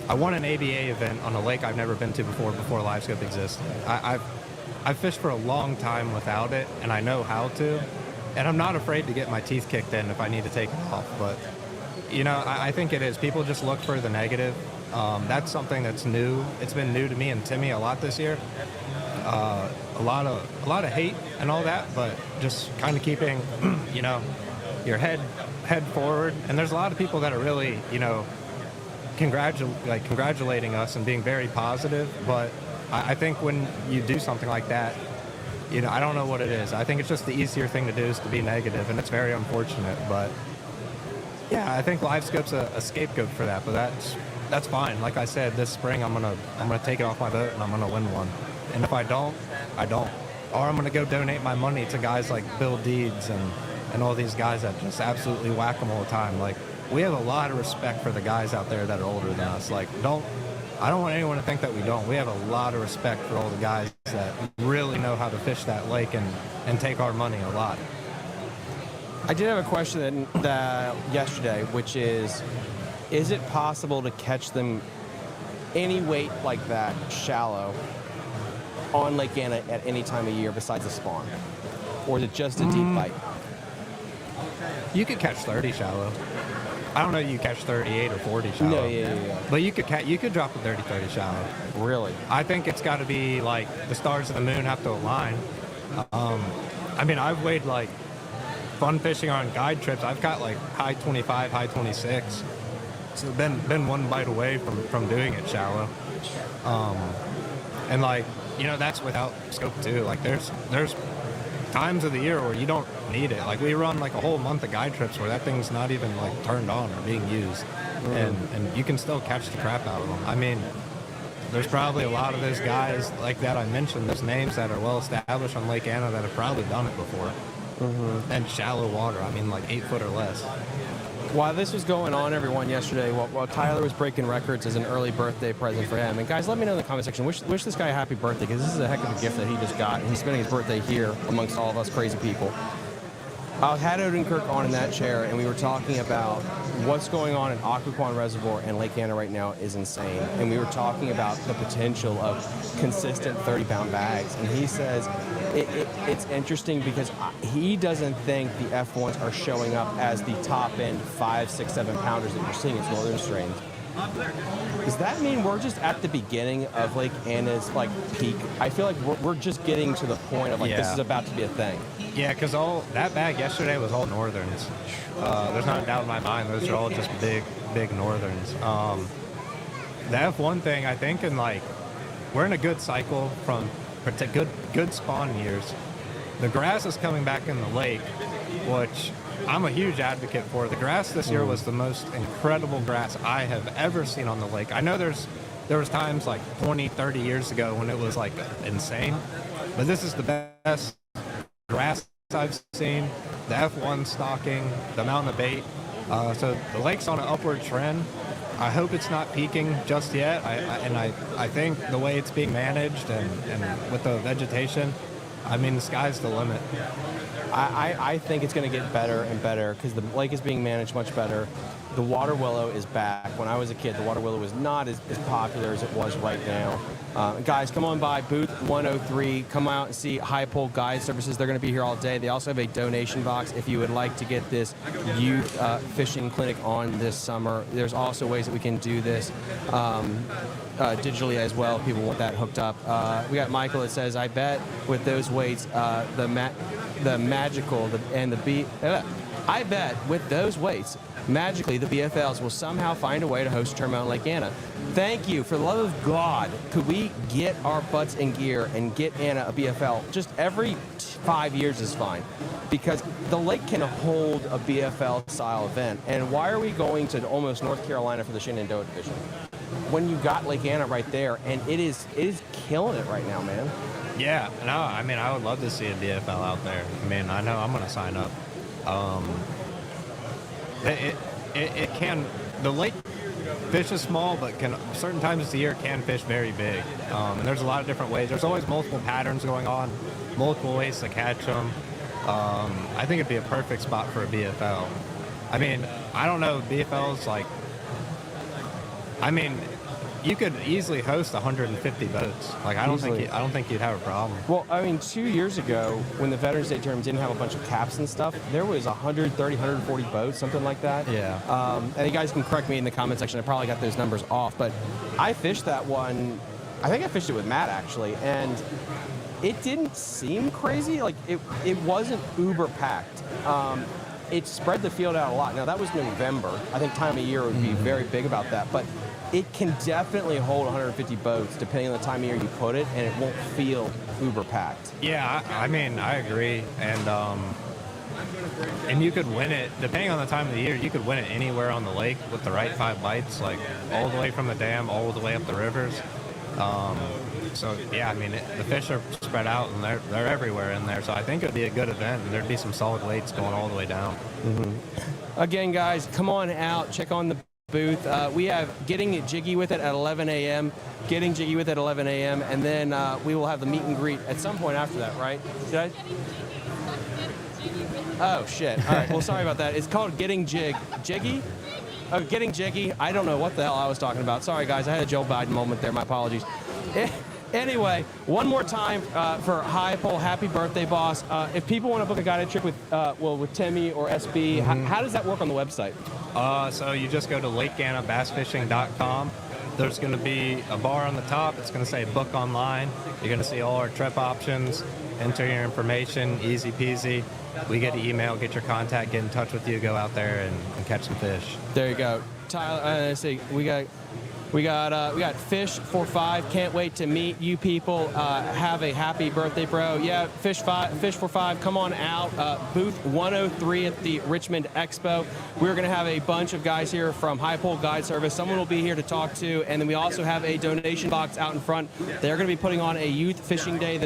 I won an ABA event on a lake I've never been to before LiveScope existed. I've fished for a long time without it, and I know how to, and I'm not afraid to get my teeth kicked in if I need to take it off. But I think it is. People just look for the negative. That's something that's new. It's been new to me and Timmy a lot this year. a lot of hate and all that, but just kind of keeping, you know, your head forward. And there's a lot of people that are really, you know, congratulating us and being very positive. But I think when you do something like that, you know, I don't know what it is. I think it's just the easier thing to do is to be negative, and it's very unfortunate. But yeah, I think LiveScope's a scapegoat for that. But that's fine. Like I said, this spring I'm gonna take it off my boat and I'm gonna win one. And if I don't, I don't. Or I'm gonna go donate my money to guys like Bill Deeds and all these guys that just absolutely whack them all the time. Like, we have a lot of respect for the guys out there that are older than us. Like, I don't want anyone to think that we don't. We have a lot of respect for all the guys that really know how to fish that lake and take our money a lot. I did have a question that yesterday, which is it possible to catch them any weight like that, shallow, on Lake Anna at any time of year besides the spawn? Or is it just a deep bite? You could catch 30 shallow. I don't know you catch 38 or 40 shallow. No, yeah. But you could drop a 30 shallow. Really? I think it's got to be like the stars and the moon have to align. I mean, I've weighed like fun fishing on guide trips. I've got like high 25, high 26. So been one bite away from doing it shallow. And like, you know, that's without scope too. Like there's times of the year where you don't need it. Like we run like a whole month of guide trips where that thing's not even like turned on or being used. And you can still catch the crap out of them. I mean, there's probably a lot of those guys like that I mentioned, those names that are well established on Lake Anna that have probably done it before. And shallow water, I mean like 8 foot or less. While this was going on, everyone, yesterday, while Tyler was breaking records as an early birthday present for him, and guys, let me know in the comment section, wish this guy a happy birthday, because this is a heck of a gift that he just got, and he's spending his birthday here amongst all of us crazy people. I had Odenkirk on in that chair, and we were talking about what's going on in Occoquan Reservoir and Lake Anna right now is insane. And we were talking about the potential of consistent 30-pound bags. And he says it's interesting because he doesn't think the F1s are showing up as the top-end 5, 6, 7-pounders that you're seeing at Northern Strains. Does that mean we're just at the beginning of Lake Anna's like peak? I feel like we're just getting to the point of like this is about to be a thing. Yeah, because that bag yesterday was all Northerns. There's not a doubt in my mind. Those are all just big Northerns. The F1 thing, I think, and like we're in a good cycle from good spawn years. The grass is coming back in the lake, which I'm a huge advocate for. The grass this year was the most incredible grass I have ever seen on the lake. I know there was times like 20, 30 years ago when it was like insane, but this is the best grass I've seen. The F1 stocking, the amount of bait. So the lake's on an upward trend. I hope it's not peaking just yet. I think the way it's being managed and with the vegetation, I mean, the sky's the limit. I think it's going to get better and better because the lake is being managed much better. The water willow is back. When I was a kid, the water willow was not as popular as it was right now. Guys, come on by booth 103. Come out and see High Pole Guide Services. They're going to be here all day. They also have a donation box if you would like to get this youth fishing clinic on this summer. There's also ways that we can do this digitally as well. People want that hooked up. We got Michael that says, I bet with those weights, I bet with those weights, magically the BFLs will somehow find a way to host a tournament on Lake Anna. Thank you. For the love of God, could we get our butts in gear and get Anna a BFL? Just every 5 years is fine. Because the lake can hold a BFL-style event. And why are we going to almost North Carolina for the Shenandoah Division when you got Lake Anna right there? And it is killing it right now, man. Yeah, no, I mean, I would love to see a BFL out there. I mean, I know I'm going to sign up. It can, the lake fish is small, but can certain times of the year can fish very big. And there's a lot of different ways. There's always multiple patterns going on, multiple ways to catch them. I think it'd be a perfect spot for a BFL. I mean, I don't know, BFL's like, I mean, you could easily host 150 boats. Like, I don't think you'd have a problem. Well, I mean, 2 years ago, when the Veterans Day tournament didn't have a bunch of caps and stuff, there was 130, 140 boats, something like that. Yeah. And you guys can correct me in the comment section. I probably got those numbers off, but I fished that one. I think I fished it with Matt, actually, and it didn't seem crazy. Like it wasn't uber packed. It spread the field out a lot. Now that was November. I think time of year would be very big about that, but it can definitely hold 150 boats depending on the time of year you put it, and it won't feel uber packed. Yeah, I mean, I agree, and you could win it depending on the time of the year. You could win it anywhere on the lake with the right 5 bites, like all the way from the dam, all the way up the rivers. So yeah, I mean, the fish are spread out and they're everywhere in there. So I think it would be a good event, and there'd be some solid weights going all the way down. Again, guys, come on out, check on the booth. We have Getting Jiggy with it at 11 a.m. Getting Jiggy with it at 11 a.m. And then we will have the meet and greet at some point after that, right? Did I? Oh, shit. All right. Well, sorry about that. It's called Getting Jiggy? Oh, Getting Jiggy. I don't know what the hell I was talking about. Sorry, guys. I had a Joe Biden moment there. My apologies. Anyway, one more time for High Pole, happy birthday, boss. If people want to book a guided trip with Timmy or SB, how does that work on the website? So you just go to LakeAnnaBassFishing.com. There's going to be a bar on the top. It's going to say book online. You're going to see all our trip options. Enter your information, easy peasy. We get an email, get your contact, get in touch with you, go out there and catch some fish. There you go. Tyler, we got Fish for 5. Can't wait to meet you people. Have a happy birthday, bro. Yeah, Fish for 5. Come on out. Booth 103 at the Richmond Expo. We're going to have a bunch of guys here from High Pole Guide Service. Someone will be here to talk to, and then we also have a donation box out in front. They're going to be putting on a youth fishing day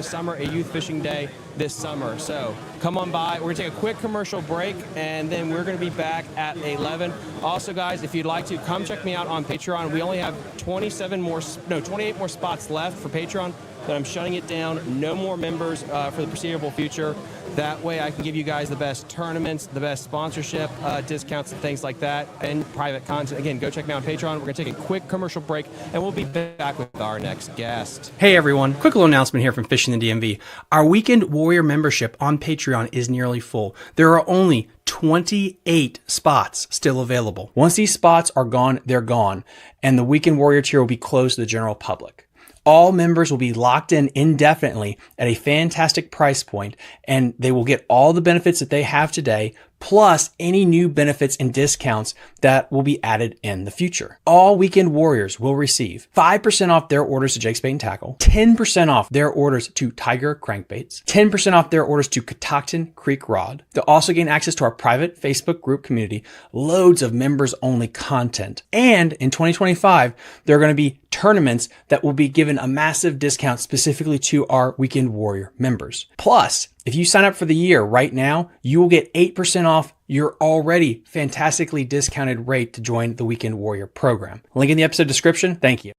this summer. So come on by. We're going to take a quick commercial break, and then we're going to be back at 11. Also, guys, if you'd like to, come check me out on Patreon. We only have 28 more spots left for Patreon, but I'm shutting it down. No more members for the foreseeable future. That way I can give you guys the best tournaments, the best sponsorship, discounts and things like that, and private content. Again, go check me out on Patreon. We're going to take a quick commercial break, and we'll be back with our next guest. Hey everyone, quick little announcement here from Fishing the DMV. Our Weekend Warrior membership on Patreon is nearly full. There are only 28 spots still available. Once these spots are gone, they're gone, and the Weekend Warrior tier will be closed to the general public. All members will be locked in indefinitely at a fantastic price point, and they will get all the benefits that they have today, plus any new benefits and discounts that will be added in the future. All Weekend Warriors will receive 5% off their orders to Jake's Bait and Tackle, 10% off their orders to Tiger Crankbaits, 10% off their orders to Catoctin Creek Rod. They'll also gain access to our private Facebook group community, loads of members-only content. And in 2025, there are going to be tournaments that will be given a massive discount specifically to our Weekend Warrior members. Plus, if you sign up for the year right now, you will get 8% off your already fantastically discounted rate to join the Weekend Warrior program. Link in the episode description. Thank you.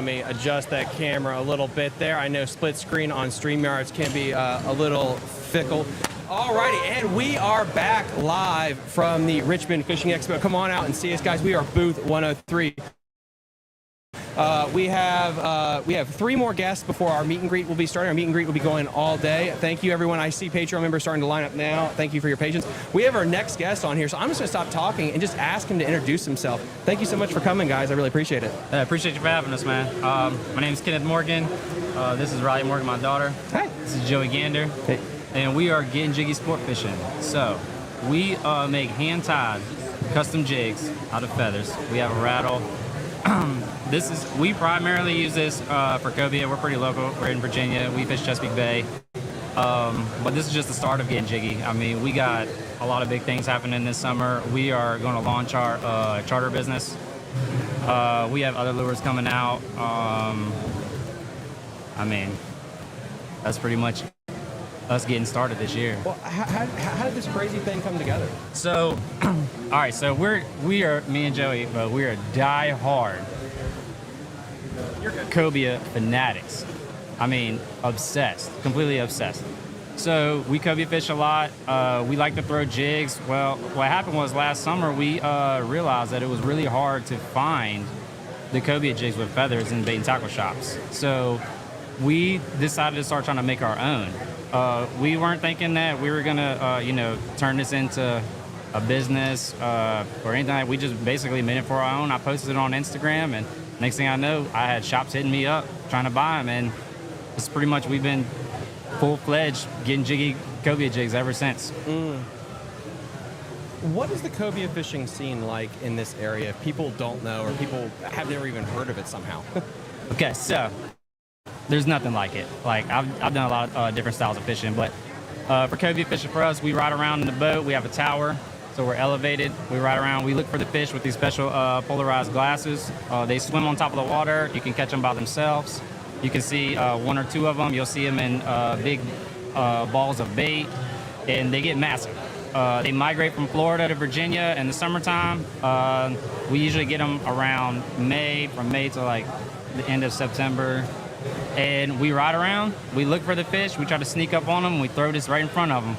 let me adjust that camera a little bit there. I know split screen on StreamYards can be a little fickle. Alrighty, and we are back live from the Richmond Fishing Expo. Come on out and see us, guys. We are booth 103. We have 3 more guests before our meet and greet will be starting. Our meet and greet will be going all day. Thank you, everyone. I see Patreon members starting to line up now. Thank you for your patience. We have our next guest on here, so I'm just going to stop talking and just ask him to introduce himself. Thank you so much for coming, guys. I really appreciate it. I appreciate you for having us, man. My name is Kenneth Morgan. This is Riley Morgan, my daughter. Hi. This is Joey Gander. Hey. And we are Getting Jiggy Sport Fishing. So we make hand-tied custom jigs out of feathers. We have a rattle. We primarily use this for cobia. We're pretty local. We're in Virginia. We fish Chesapeake Bay. But this is just the start of Getting Jiggy. I mean, we got a lot of big things happening this summer. We are going to launch our charter business. We have other lures coming out. I mean, that's pretty much us getting started this year. Well, how did this crazy thing come together? So, all right, so we are me and Joey, but we are die-hard cobia fanatics. I mean, obsessed, completely obsessed. So we cobia fish a lot. We like to throw jigs. Well, what happened was last summer we realized that it was really hard to find the cobia jigs with feathers in bait and tackle shops. So we decided to start trying to make our own. We weren't thinking that we were gonna, turn this into a business or anything. We just basically made it for our own. I posted it on Instagram, and next thing I know, I had shops hitting me up trying to buy them, and it's pretty much we've been full-fledged Getting Jiggy cobia jigs ever since. What is the cobia fishing scene like in this area if people don't know or people have never even heard of it somehow? Okay, so there's nothing like it. Like I've done a lot of different styles of fishing, but for cobia fishing for us, we ride around in the boat. We have a tower, so we're elevated. We ride around. We look for the fish with these special polarized glasses. They swim on top of the water. You can catch them by themselves. You can see 1 or 2 of them. You'll see them in big balls of bait, and they get massive. They migrate from Florida to Virginia in the summertime. We usually get them around May, from May to like the end of September. And we ride around, we look for the fish, we try to sneak up on them, we throw this right in front of them.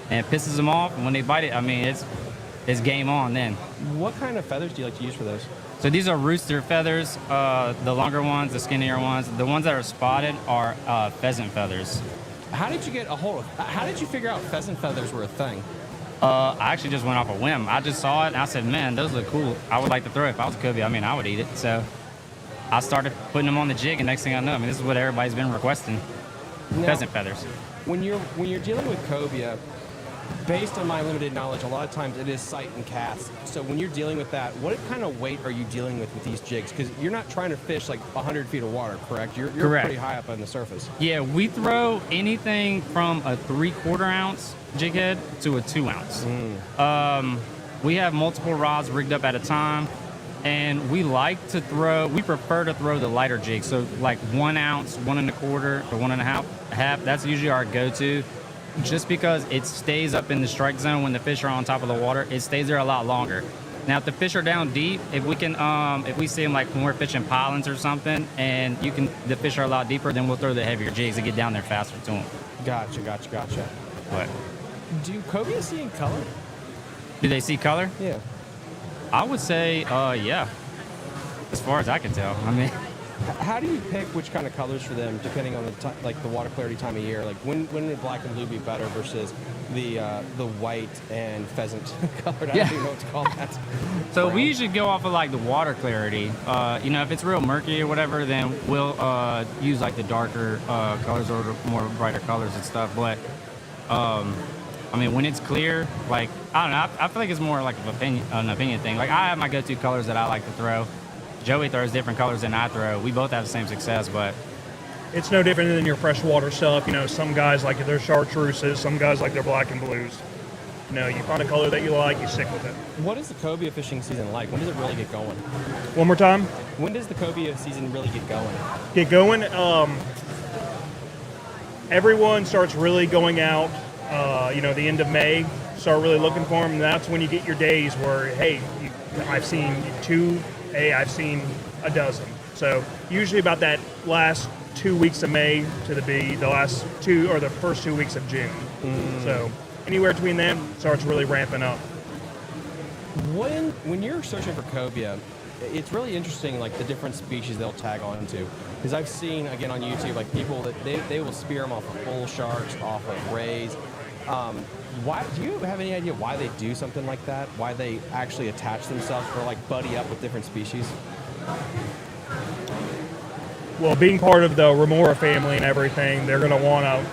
And it pisses them off, and when they bite it, I mean, it's game on then. What kind of feathers do you like to use for those? So these are rooster feathers, the longer ones, the skinnier ones. The ones that are spotted are pheasant feathers. How did you get a hold of, how did you figure out pheasant feathers were a thing? I actually just went off a whim. I just saw it, and I said, man, those look cool. I would like to throw it. If I was a cobia, I mean, I would eat it. So I started putting them on the jig, and next thing I know, I mean, this is what everybody's been requesting, pheasant feathers. When you're dealing with cobia, based on my limited knowledge, a lot of times it is sight and cast. So when you're dealing with that, what kind of weight are you dealing with these jigs? Because you're not trying to fish like 100 feet of water, correct? You're Correct. Pretty high up on the surface. Yeah, we throw anything from a 3/4 ounce jig head to a 2 ounce. We have multiple rods rigged up at a time. And we prefer to throw the lighter jigs. So like 1 ounce, 1 1/4, or 1 1/2. That's usually our go-to, just because it stays up in the strike zone when the fish are on top of the water. It stays there a lot longer. Now, if the fish are down deep, if we see them like when we're fishing pilings or something, and the fish are a lot deeper, then we'll throw the heavier jigs to get down there faster to them. Gotcha. What? Do cobia see in color? Do they see color? Yeah. I would say, yeah. As far as I can tell. I mean, how do you pick which kind of colors for them, depending on the water clarity time of year? Like when would black and blue be better versus the white and pheasant colored? I don't even know what to call that. So we usually go off of like the water clarity. If it's real murky or whatever, then we'll use like the darker colors or the more brighter colors and stuff. But I mean, when it's clear, like, I don't know, I feel like it's more like an opinion thing. Like, I have my go-to colors that I like to throw. Joey throws different colors than I throw. We both have the same success, but it's no different than your freshwater stuff. Some guys like their chartreuses, some guys like their black and blues. You find a color that you like, you stick with it. What is the cobia fishing season like? When does it really get going? One more time? When does the cobia season really get going? Everyone starts really going out. The end of May, start really looking for them, and that's when you get your days where, hey, I've seen 2, hey, I've seen a dozen. So usually about that last 2 weeks of May to the first 2 weeks of June. So anywhere between them starts really ramping up. When you're searching for cobia, it's really interesting, like the different species they'll tag on to. Because I've seen, again, on YouTube, like people that they will spear them off of bull sharks, off of rays. Why do you have any idea why they do something like that? Why they actually attach themselves or like buddy up with different species? Well, being part of the remora family and everything, they're going to want to,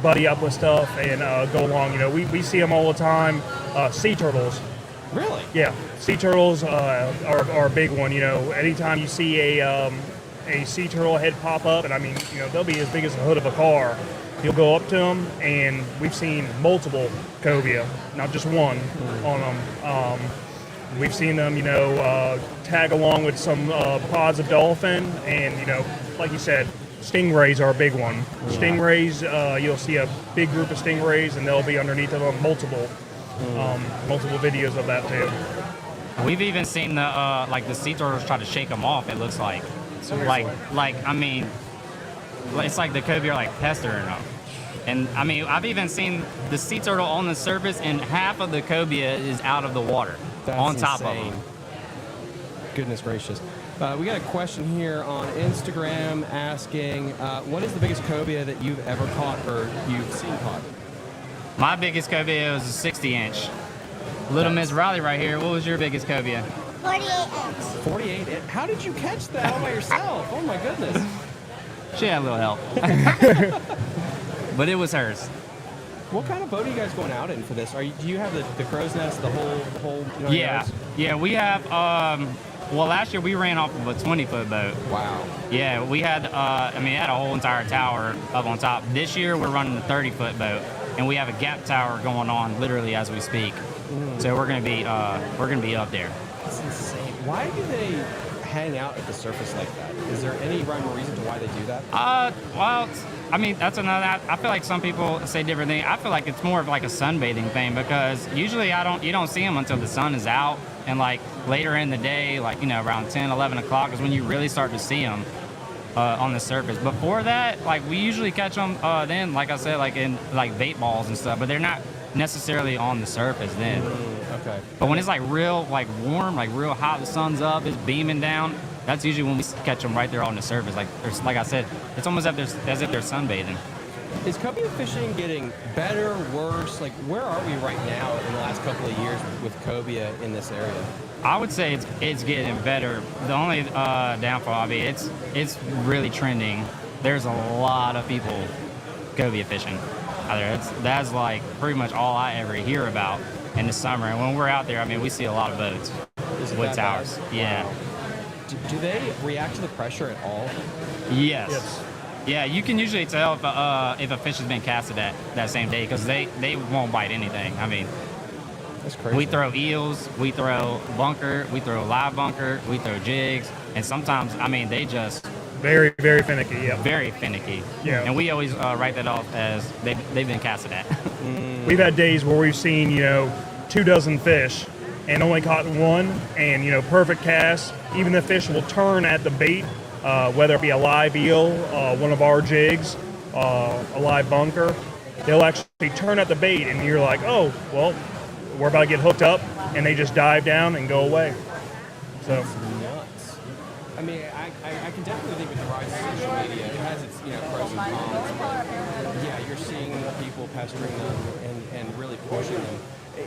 buddy up with stuff and go along. We see them all the time. Sea turtles. Really? Yeah. Sea turtles are a big one. Anytime you see a sea turtle head pop up, and they'll be as big as the hood of a car. You'll go up to them, and we've seen multiple cobia, not just one on them. We've seen them, tag along with some pods of dolphin, and like you said, stingrays are a big one. Yeah. Stingrays, you'll see a big group of stingrays, and they'll be underneath of them. Multiple videos of that too. We've even seen the sea turtles try to shake them off. It looks like, it's like the cobia are like pestering them. And I've even seen the sea turtle on the surface, and half of the cobia is out of the water. That's on top insane. of them. Goodness gracious. We got a question here on Instagram asking, what is the biggest cobia that you've ever caught or you've seen caught? My biggest cobia was a 60-inch. Little Miss Riley right here. What was your biggest cobia? 48 inch. 48 inch? How did you catch that all by yourself? Oh my goodness. She had a little help. But it was hers. What kind of boat are you guys going out in for this? Do you have the crow's nest, the whole Yeah. Yeah, we have, last year we ran off of a 20-foot boat. Wow. Yeah, we had, it had a whole entire tower up on top. This year we're running a 30-foot boat, and we have a gap tower going on literally as we speak. So we're gonna be up there. That's insane. Why do they hang out at the surface like that? Is there any rhyme or reason to why they do that? That's another. I feel like some people say different things. I feel like it's more of like a sunbathing thing, because usually you don't see them until the sun is out, and like later in the day, around 10, 11 o'clock is when you really start to see them on the surface. Before that, like we usually catch them then, like I said, like in like bait balls and stuff, but they're not necessarily on the surface then. Okay. But when it's like real warm, like real hot, the sun's up, it's beaming down, that's usually when we catch them right there on the surface. Like I said, it's almost as if they're sunbathing. Is cobia fishing getting better, worse? Like, where are we right now in the last couple of years with cobia in this area? I would say it's getting better. The only downfall, it's really trending. There's a lot of people cobia fishing out there. That's like pretty much all I ever hear about in the summer. And when we're out there, we see a lot of boats with towers. Bad? Yeah. Wow. Do they react to the pressure at all? Yes. Yeah, you can usually tell if a fish has been casted that same day, because they won't bite anything. That's crazy. We throw eels, we throw bunker, we throw live bunker, we throw jigs, and sometimes, they just... Very, very finicky, yeah. Very finicky. Yeah. And we always write that off as they've been casted at. We've had days where we've seen, 24 fish and only caught one, and, perfect cast. Even the fish will turn at the bait, whether it be a live eel, one of our jigs, a live bunker. They'll actually turn at the bait, and you're like, oh, well, we're about to get hooked up, and they just dive down and go away. So. That's nuts. I can definitely think with the rise of social media, it has its pros and cons. But yeah, you're seeing people pestering them and really pushing them.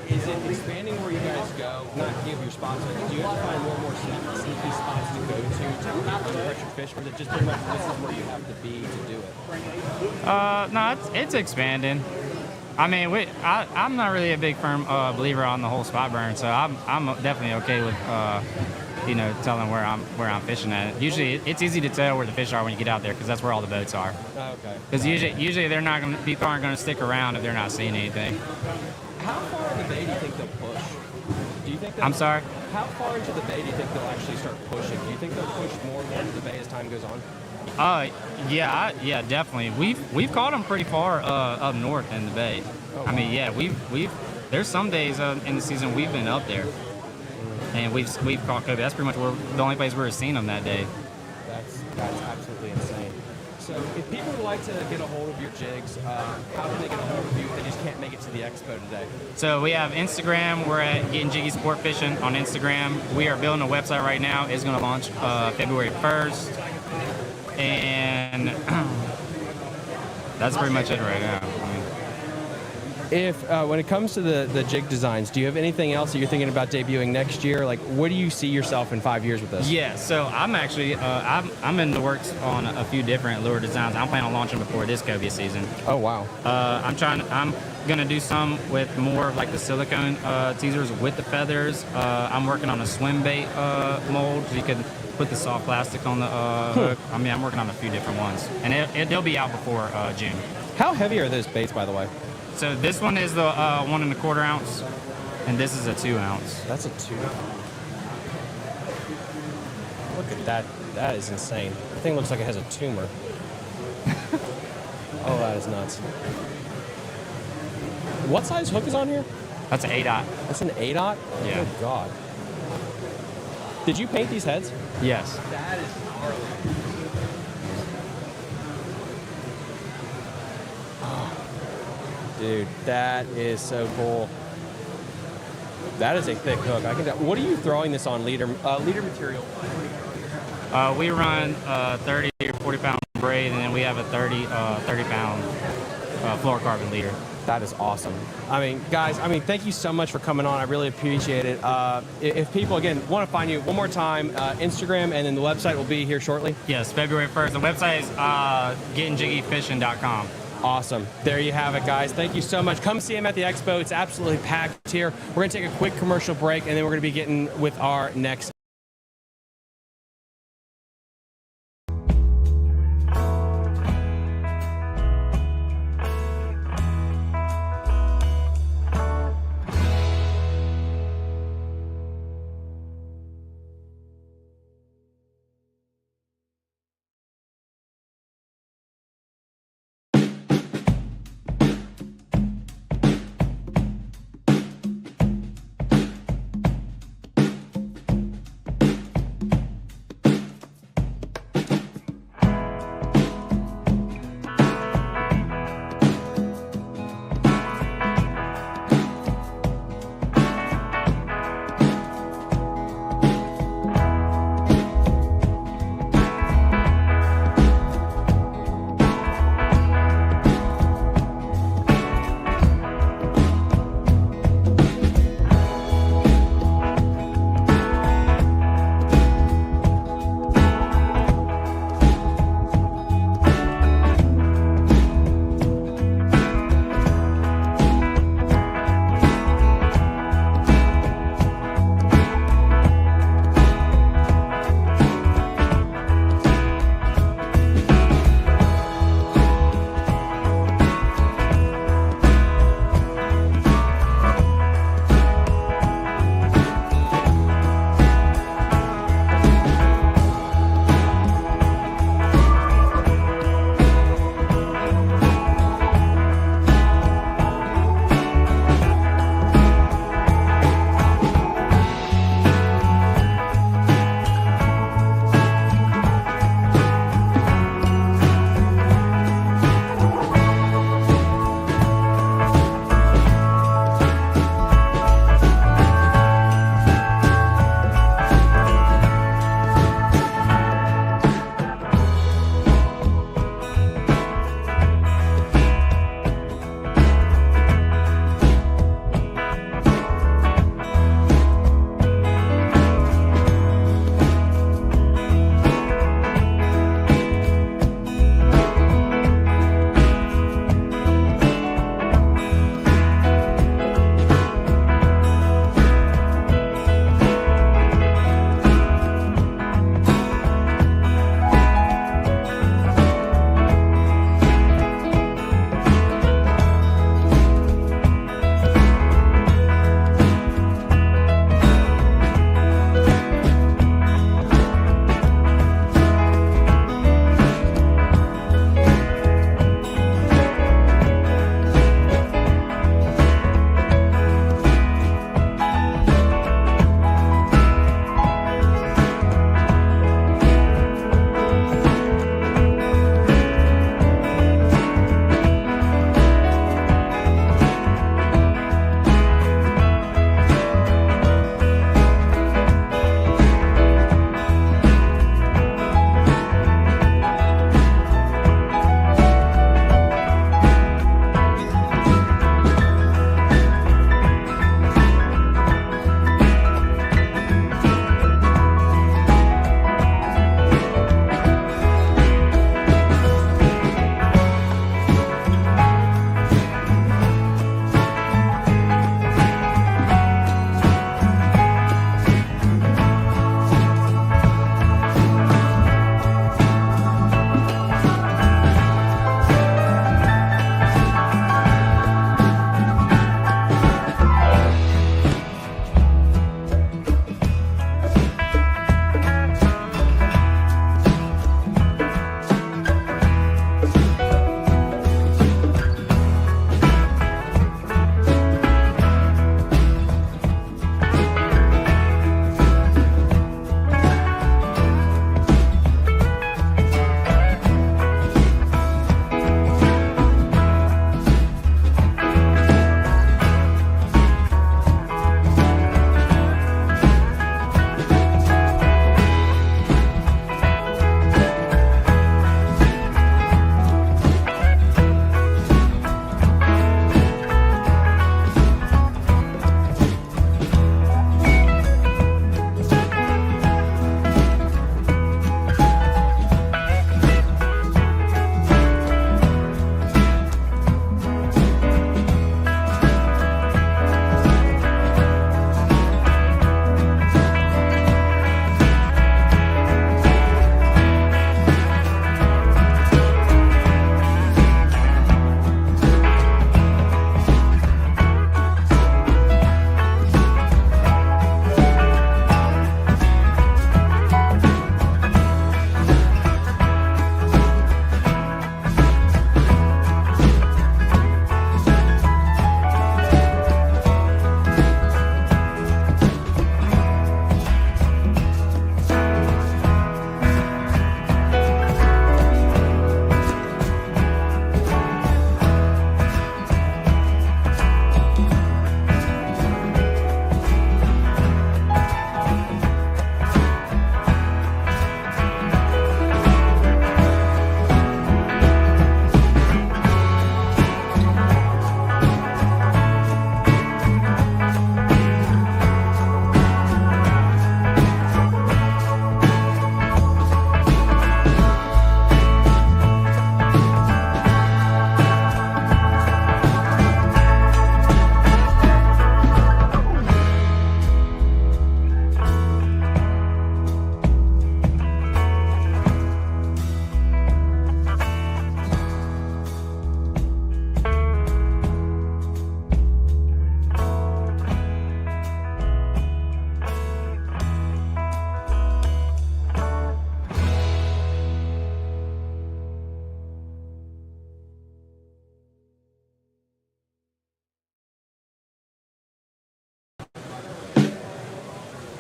Is it expanding where you guys go? Not give your spots, but do you have to find more and more sneaky spots to go to unpressured fish, or is it just pretty much this is where you have to be to do it? No, it's expanding. I'm not really a big firm believer on the whole spot burn, so I'm definitely okay with telling where I'm fishing at. Usually, it's easy to tell where the fish are when you get out there, because that's where all the boats are. Okay. Because usually people aren't going to stick around if they're not seeing anything. How far in the bay do you think they'll push? Do you think I'm sorry? How far into the bay do you think they'll actually start pushing? Do you think they'll push more into the bay as time goes on? Yeah, definitely. We've caught them pretty far up north in the bay. Oh, wow. We've there's some days in the season we've been up there. and we've caught cobia. That's pretty much the only place we were seeing them that day. That's absolutely insane. So if people would like to get a hold of your jigs, how can they get a hold of you if they just can't make it to the expo today? So we have Instagram. We're at Getting Jiggy Sport Fishing on Instagram. We are building a website right now. It's going to launch February 1st. And that's pretty much it right now. If when it comes to the jig designs, do you have anything else that you're thinking about debuting next year? Like, where do you see yourself in 5 years with this? Yeah, so I'm actually I'm in the works on a few different lure designs. I'm planning on launching before this cobia season. Oh wow. I'm gonna do some with more of like the silicone teasers with the feathers. I'm working on a swim bait mold, so you could put the soft plastic on the hook. I mean, I'm working on a few different ones, and they'll be out before June. How heavy are those baits, by the way? So this one is the 1 1/4 ounce, and this is a 2 ounce. That's a 2. Look at that. That is insane. The thing looks like it has a tumor. Oh, that is nuts. What size hook is on here? That's an 8/0. That's an 8/0? Yeah. Oh, God. Did you paint these heads? Yes. That is gnarly. Dude, that is so cool. That is a thick hook. I can. What are you throwing this on leader material? We run 30 or 40 pound braid, and then we have a 30 pound fluorocarbon leader. That is awesome. I mean, guys, thank you so much for coming on. I really appreciate it. If people, again, want to find you one more time, Instagram, and then the website will be here shortly. Yes, February 1st. The website is gettingjiggyfishing.com. Awesome. There you have it, guys. Thank you so much. Come see him at the expo. It's absolutely packed here. We're going to take a quick commercial break, and then we're going to be getting with our next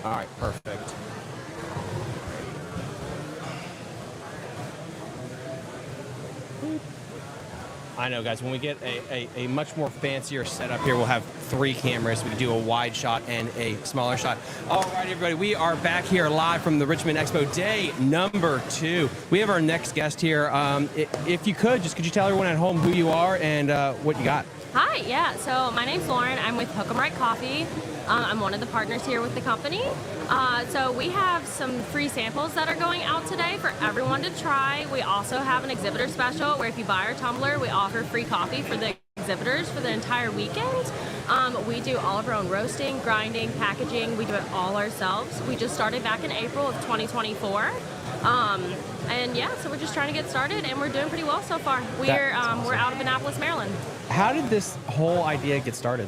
All right, perfect. I know, guys, when we get a much more fancier setup here, we'll have 3 cameras. We can do a wide shot and a smaller shot. All right, everybody, we are back here live from the Richmond Expo, day number 2. We have our next guest here. If you could you tell everyone at home who you are and what you got? Hi, yeah, so my name's Lauren. I'm with Hook 'em Right Coffee. I'm one of the partners here with the company. So we have some free samples that are going out today for everyone to try. We also have an exhibitor special where if you buy our tumbler, we offer free coffee for the exhibitors for the entire weekend. We do all of our own roasting, grinding, packaging. We do it all ourselves. We just started back in April of 2024. And yeah, so we're just trying to get started, and we're doing pretty well so far. We're out of Annapolis, Maryland. How did this whole idea get started?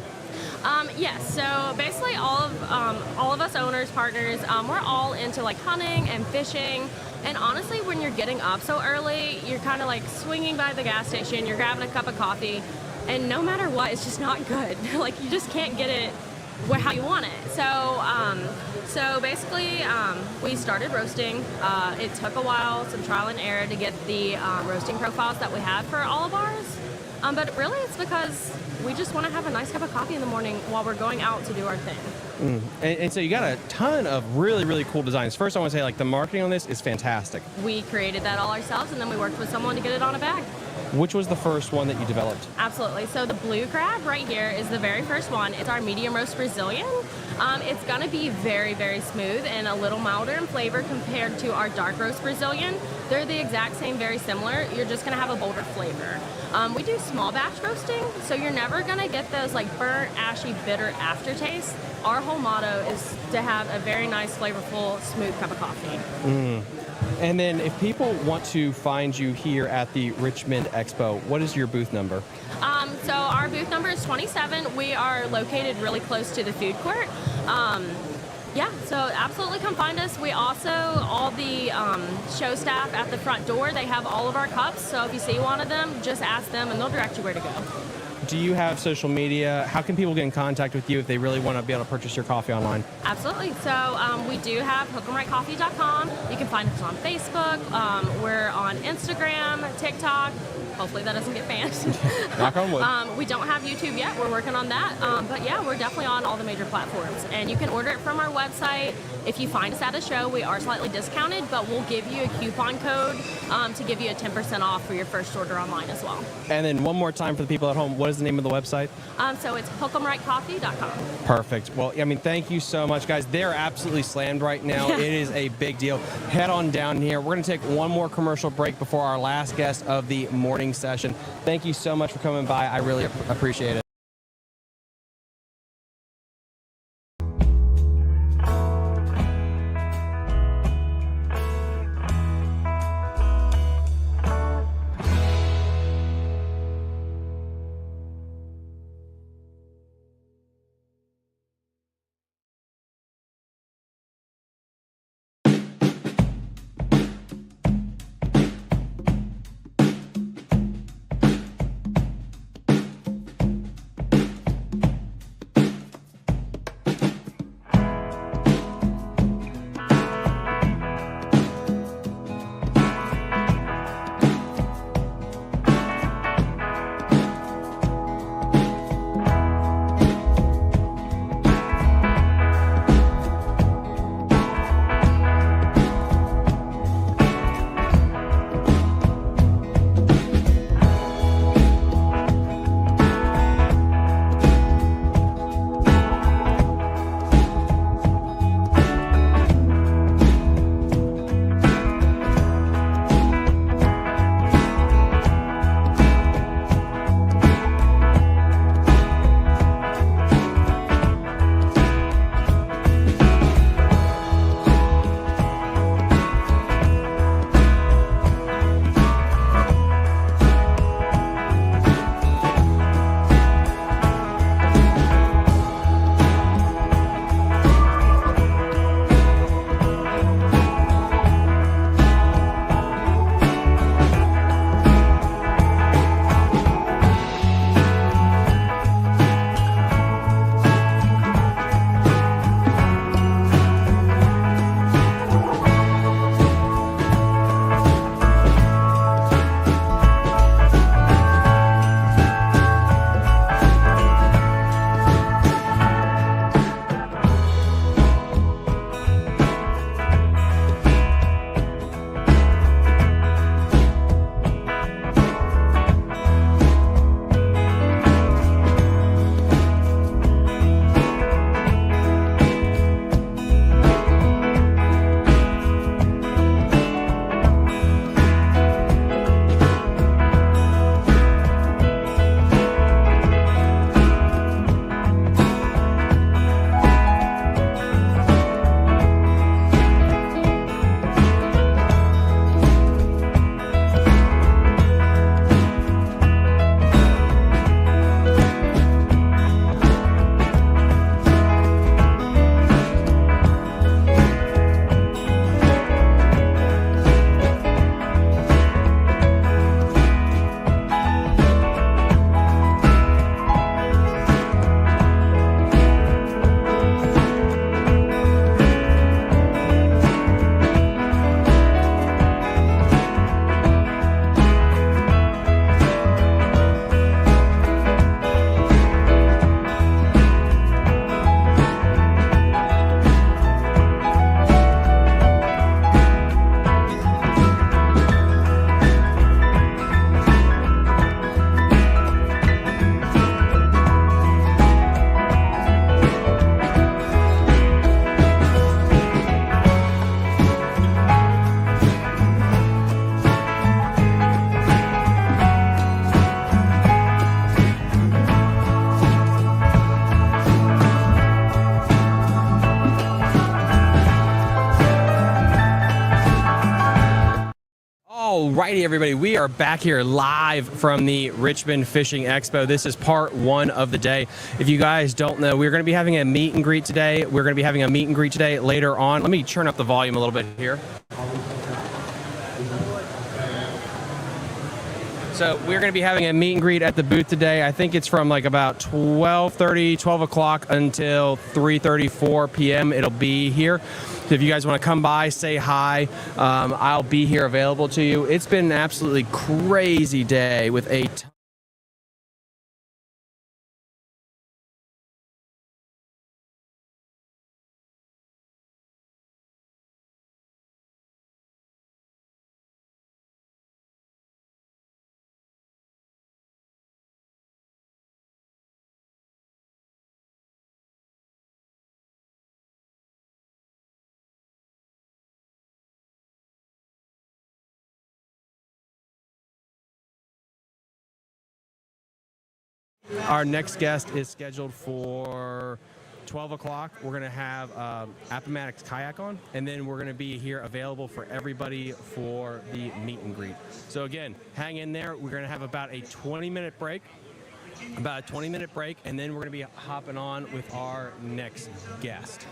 Yes, so basically all of us owners, partners, we're all into like hunting and fishing. And honestly, when you're getting up so early, you're kind of like swinging by the gas station, you're grabbing a cup of coffee, and no matter what, it's just not good. Like you just can't get it how you want it. So basically, we started roasting. It took a while, some trial and error to get the roasting profiles that we have for all of ours. But really, it's because we just want to have a nice cup of coffee in the morning while we're going out to do our thing. And so you got a ton of really, really cool designs. First, I want to say, like, the marketing on this is fantastic. We created that all ourselves, and then we worked with someone to get it on a bag. Which was the first one that you developed? Absolutely. So the blue crab right here is the very first one. It's our medium roast Brazilian. It's going to be very, very smooth and a little milder in flavor compared to our dark roast Brazilian. They're the exact same, very similar. You're just going to have a bolder flavor. We do small batch roasting, so you're never going to get those like burnt, ashy, bitter aftertaste. Our whole motto is to have a very nice, flavorful, smooth cup of coffee. And then if people want to find you here at the Richmond Expo, what is your booth number? So our booth number is 27. We are located really close to the food court. Yeah, so absolutely come find us. We also, all the show staff at the front door, they have all of our cups. So if you see one of them, just ask them and they'll direct you where to go. Do you have social media? How can people get in contact with you if they really want to be able to purchase your coffee online? Absolutely. So we do have hookamrightcoffee.com. You can find us on Facebook. We're on Instagram, TikTok. Hopefully that doesn't get banned. Knock on wood. We don't have YouTube yet. We're working on that. But yeah, we're definitely on all the major platforms. And you can order it from our website. If you find us at a show, we are slightly discounted, but we'll give you a coupon code to give you a 10% off for your first order online as well. And then one more time for the people at home, what is the name of the website? So it's hookamrightcoffee.com. Perfect. Well, I mean, thank you so much, guys. They're absolutely slammed right now. It is a big deal. Head on down here. We're going to take one more commercial break before our last guest of the morning session. Thank you so much for coming by. I really appreciate it. All righty, everybody. We are back here live from the Richmond Fishing Expo. This is part one of the day. If you guys don't know, we're going to be having a meet and greet today. We're going to be having a meet and greet today later on. Let me turn up the volume a little bit here. So we're going to be having a meet and greet at the booth today. I think it's from like about 12:30, 12 o'clock until 3:30, 4 p.m. It'll be here. So if you guys want to come by, say hi, I'll be here available to you. It's been an absolutely crazy day with a ton Our next guest is scheduled for 12 o'clock. We're going to have Appomattox Kayak on, and then we're going to be here available for everybody for the meet and greet. So again, hang in there. We're going to have about a 20-minute break. And then we're going to be hopping on with our next guest.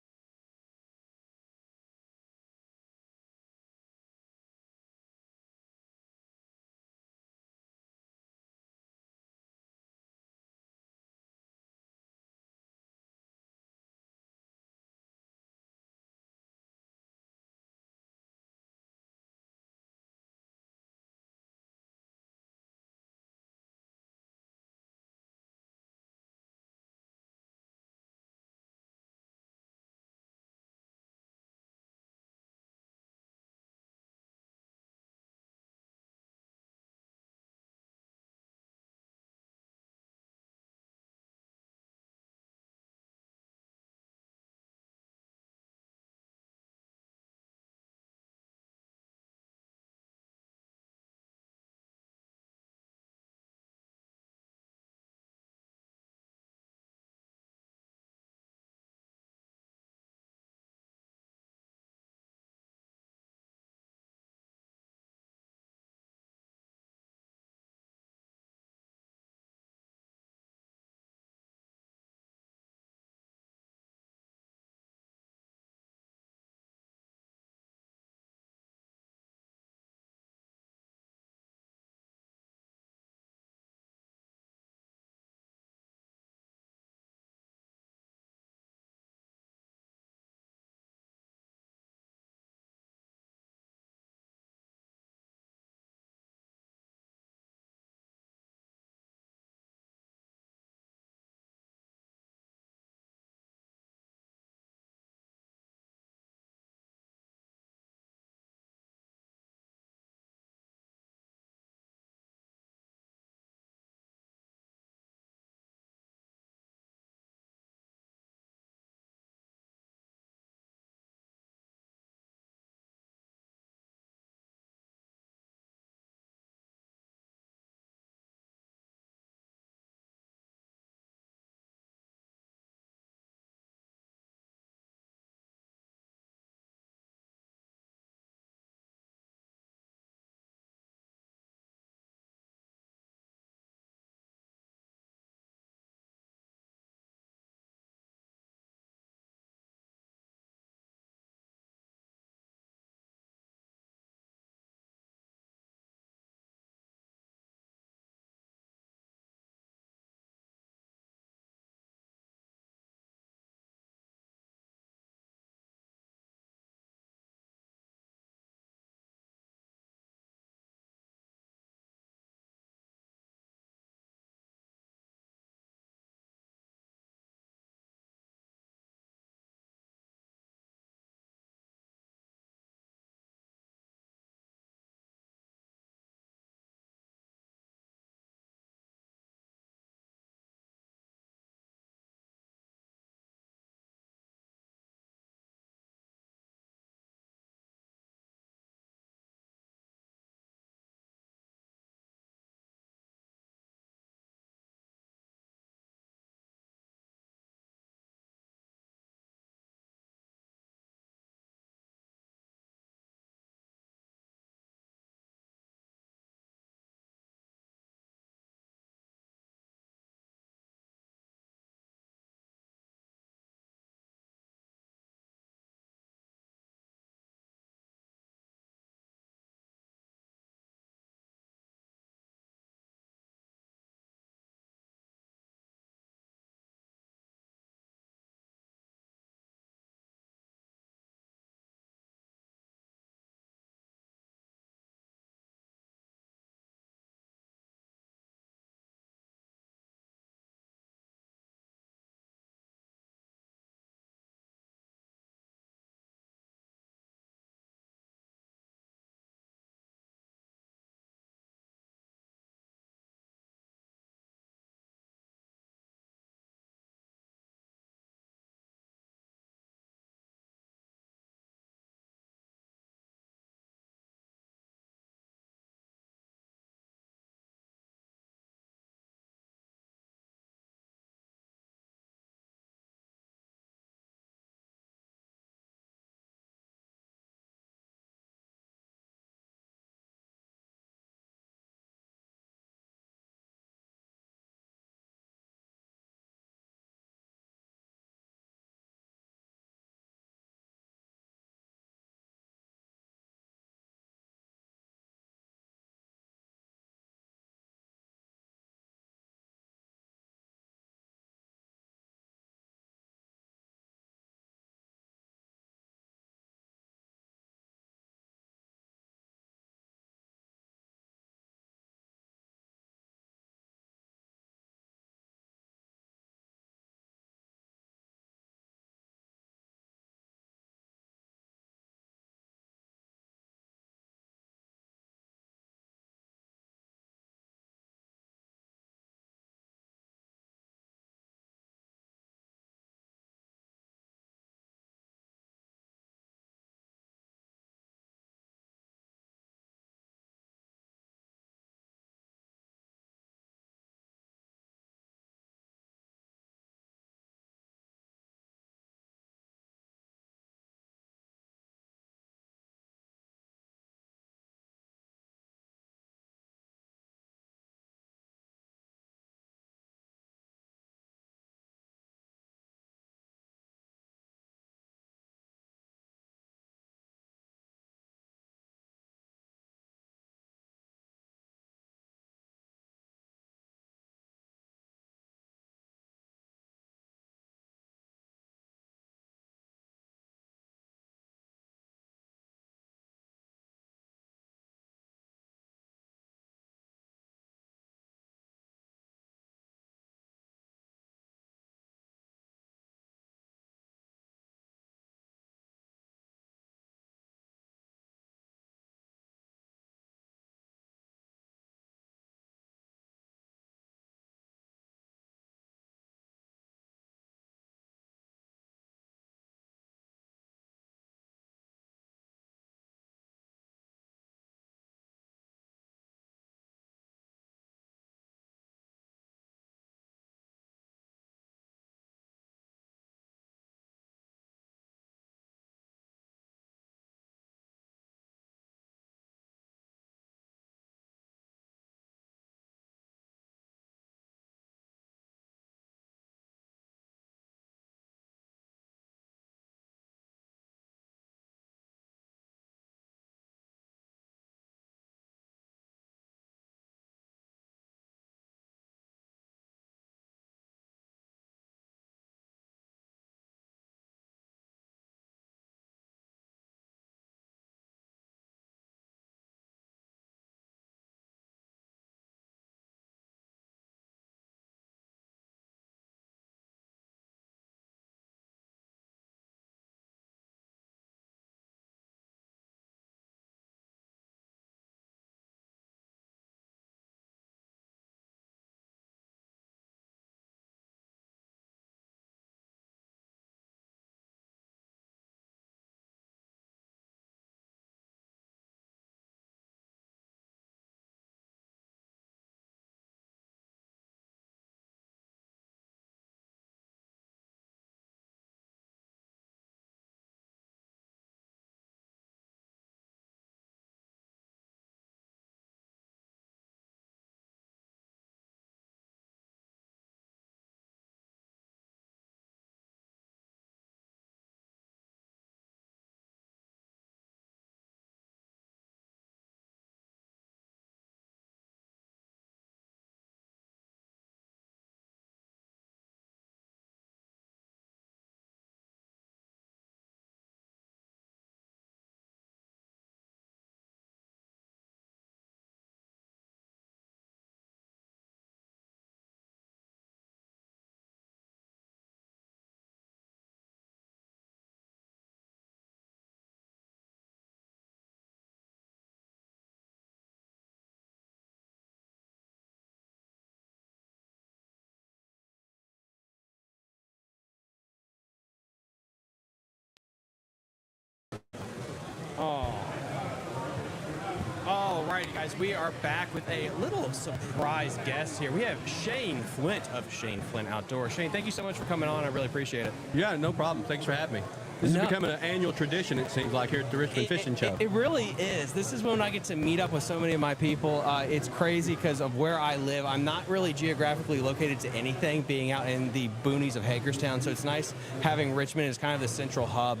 guys, we are back with a little surprise guest here. We have Shane Flint of Shane Flint Outdoors. Shane, thank you so much for coming on. I really appreciate it. Yeah, no problem. Thanks for having me. This is becoming an annual tradition, it seems like, here at the Richmond Fishing Show. It really is. This is when I get to meet up with so many of my people. It's crazy because of where I live. I'm not really geographically located to anything, being out in the boonies of Hagerstown, so it's nice having Richmond as kind of the central hub.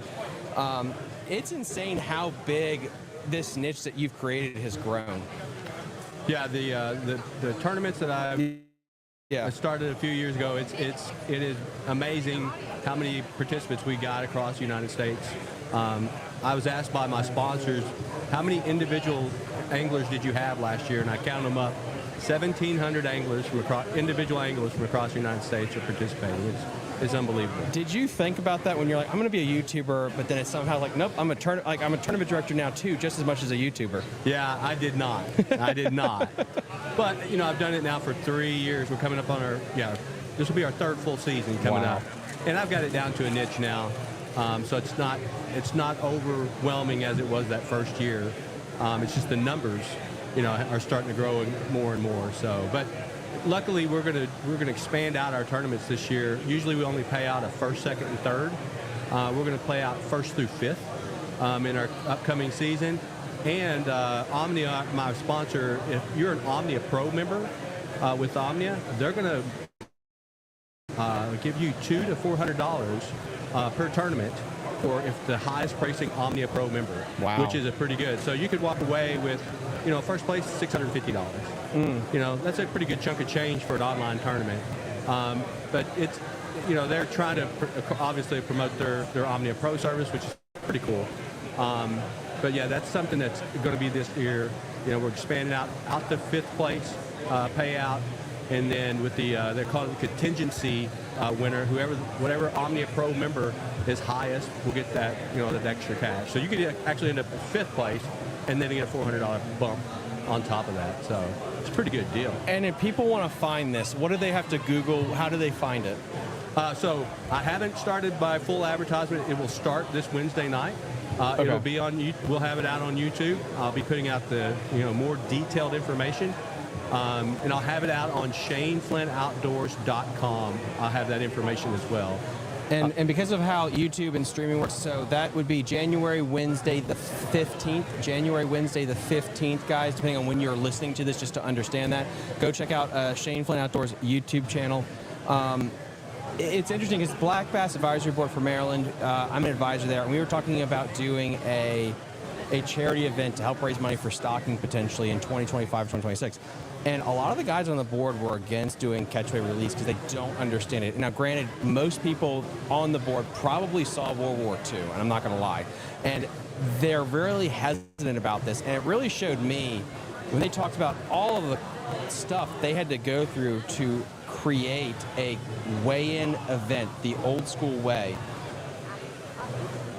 It's insane how big this niche that you've created has grown. Yeah, the tournaments that I started a few years ago, it is amazing how many participants we got across the United States. I was asked by my sponsors, how many individual anglers did you have last year? And I counted them up. 1,700 anglers individual anglers from across the United States are participating. It's unbelievable. Did you think about that when you're like, I'm going to be a YouTuber, but then it's somehow like, nope, I'm a tournament director now too, just as much as a YouTuber? Yeah, I did not. I did not. But I've done it now for 3 years. We're coming up on this will be our third full season coming up, and I've got it down to a niche now. So it's not overwhelming as it was that first year. It's just the numbers, are starting to grow more and more. So, but luckily we're gonna expand out our tournaments this year. Usually we only pay out a first, second, and third. We're gonna play out first through fifth in our upcoming season. And Omnia, my sponsor, if you're an Omnia Pro member with Omnia, they're gonna give you $200 to $400 per tournament for if the highest pricing Omnia Pro member, which is a pretty good. So you could walk away with, first place $650. That's a pretty good chunk of change for an online tournament. But it's, they're trying to obviously promote their Omnia Pro service, which is pretty cool. But yeah, that's something that's going to be this year. We're expanding out to fifth place payout. And then with they're called the contingency winner. Whatever Omnia Pro member is highest will get that, that extra cash. So you could actually end up in fifth place, and then you get a $400 bump on top of that. So it's a pretty good deal. And if people want to find this, what do they have to Google? How do they find it? So I haven't started by full advertisement. It will start this Wednesday night. It'll be on. We'll have it out on YouTube. I'll be putting out the more detailed information. And I'll have it out on ShaneFlintOutdoors.com. I'll have that information as well. And because of how YouTube and streaming works, so that would be January Wednesday the 15th, guys, depending on when you're listening to this, just to understand that. Go check out Shane Flint Outdoors YouTube channel. It's interesting because Black Bass Advisory Board for Maryland, I'm an advisor there, and we were talking about doing a charity event to help raise money for stocking potentially in 2025, 2026. And a lot of the guys on the board were against doing catchway release because they don't understand it. Now, granted, most people on the board probably saw World War II, and I'm not going to lie. And they're really hesitant about this. And it really showed me when they talked about all of the stuff they had to go through to create a weigh-in event the old school way.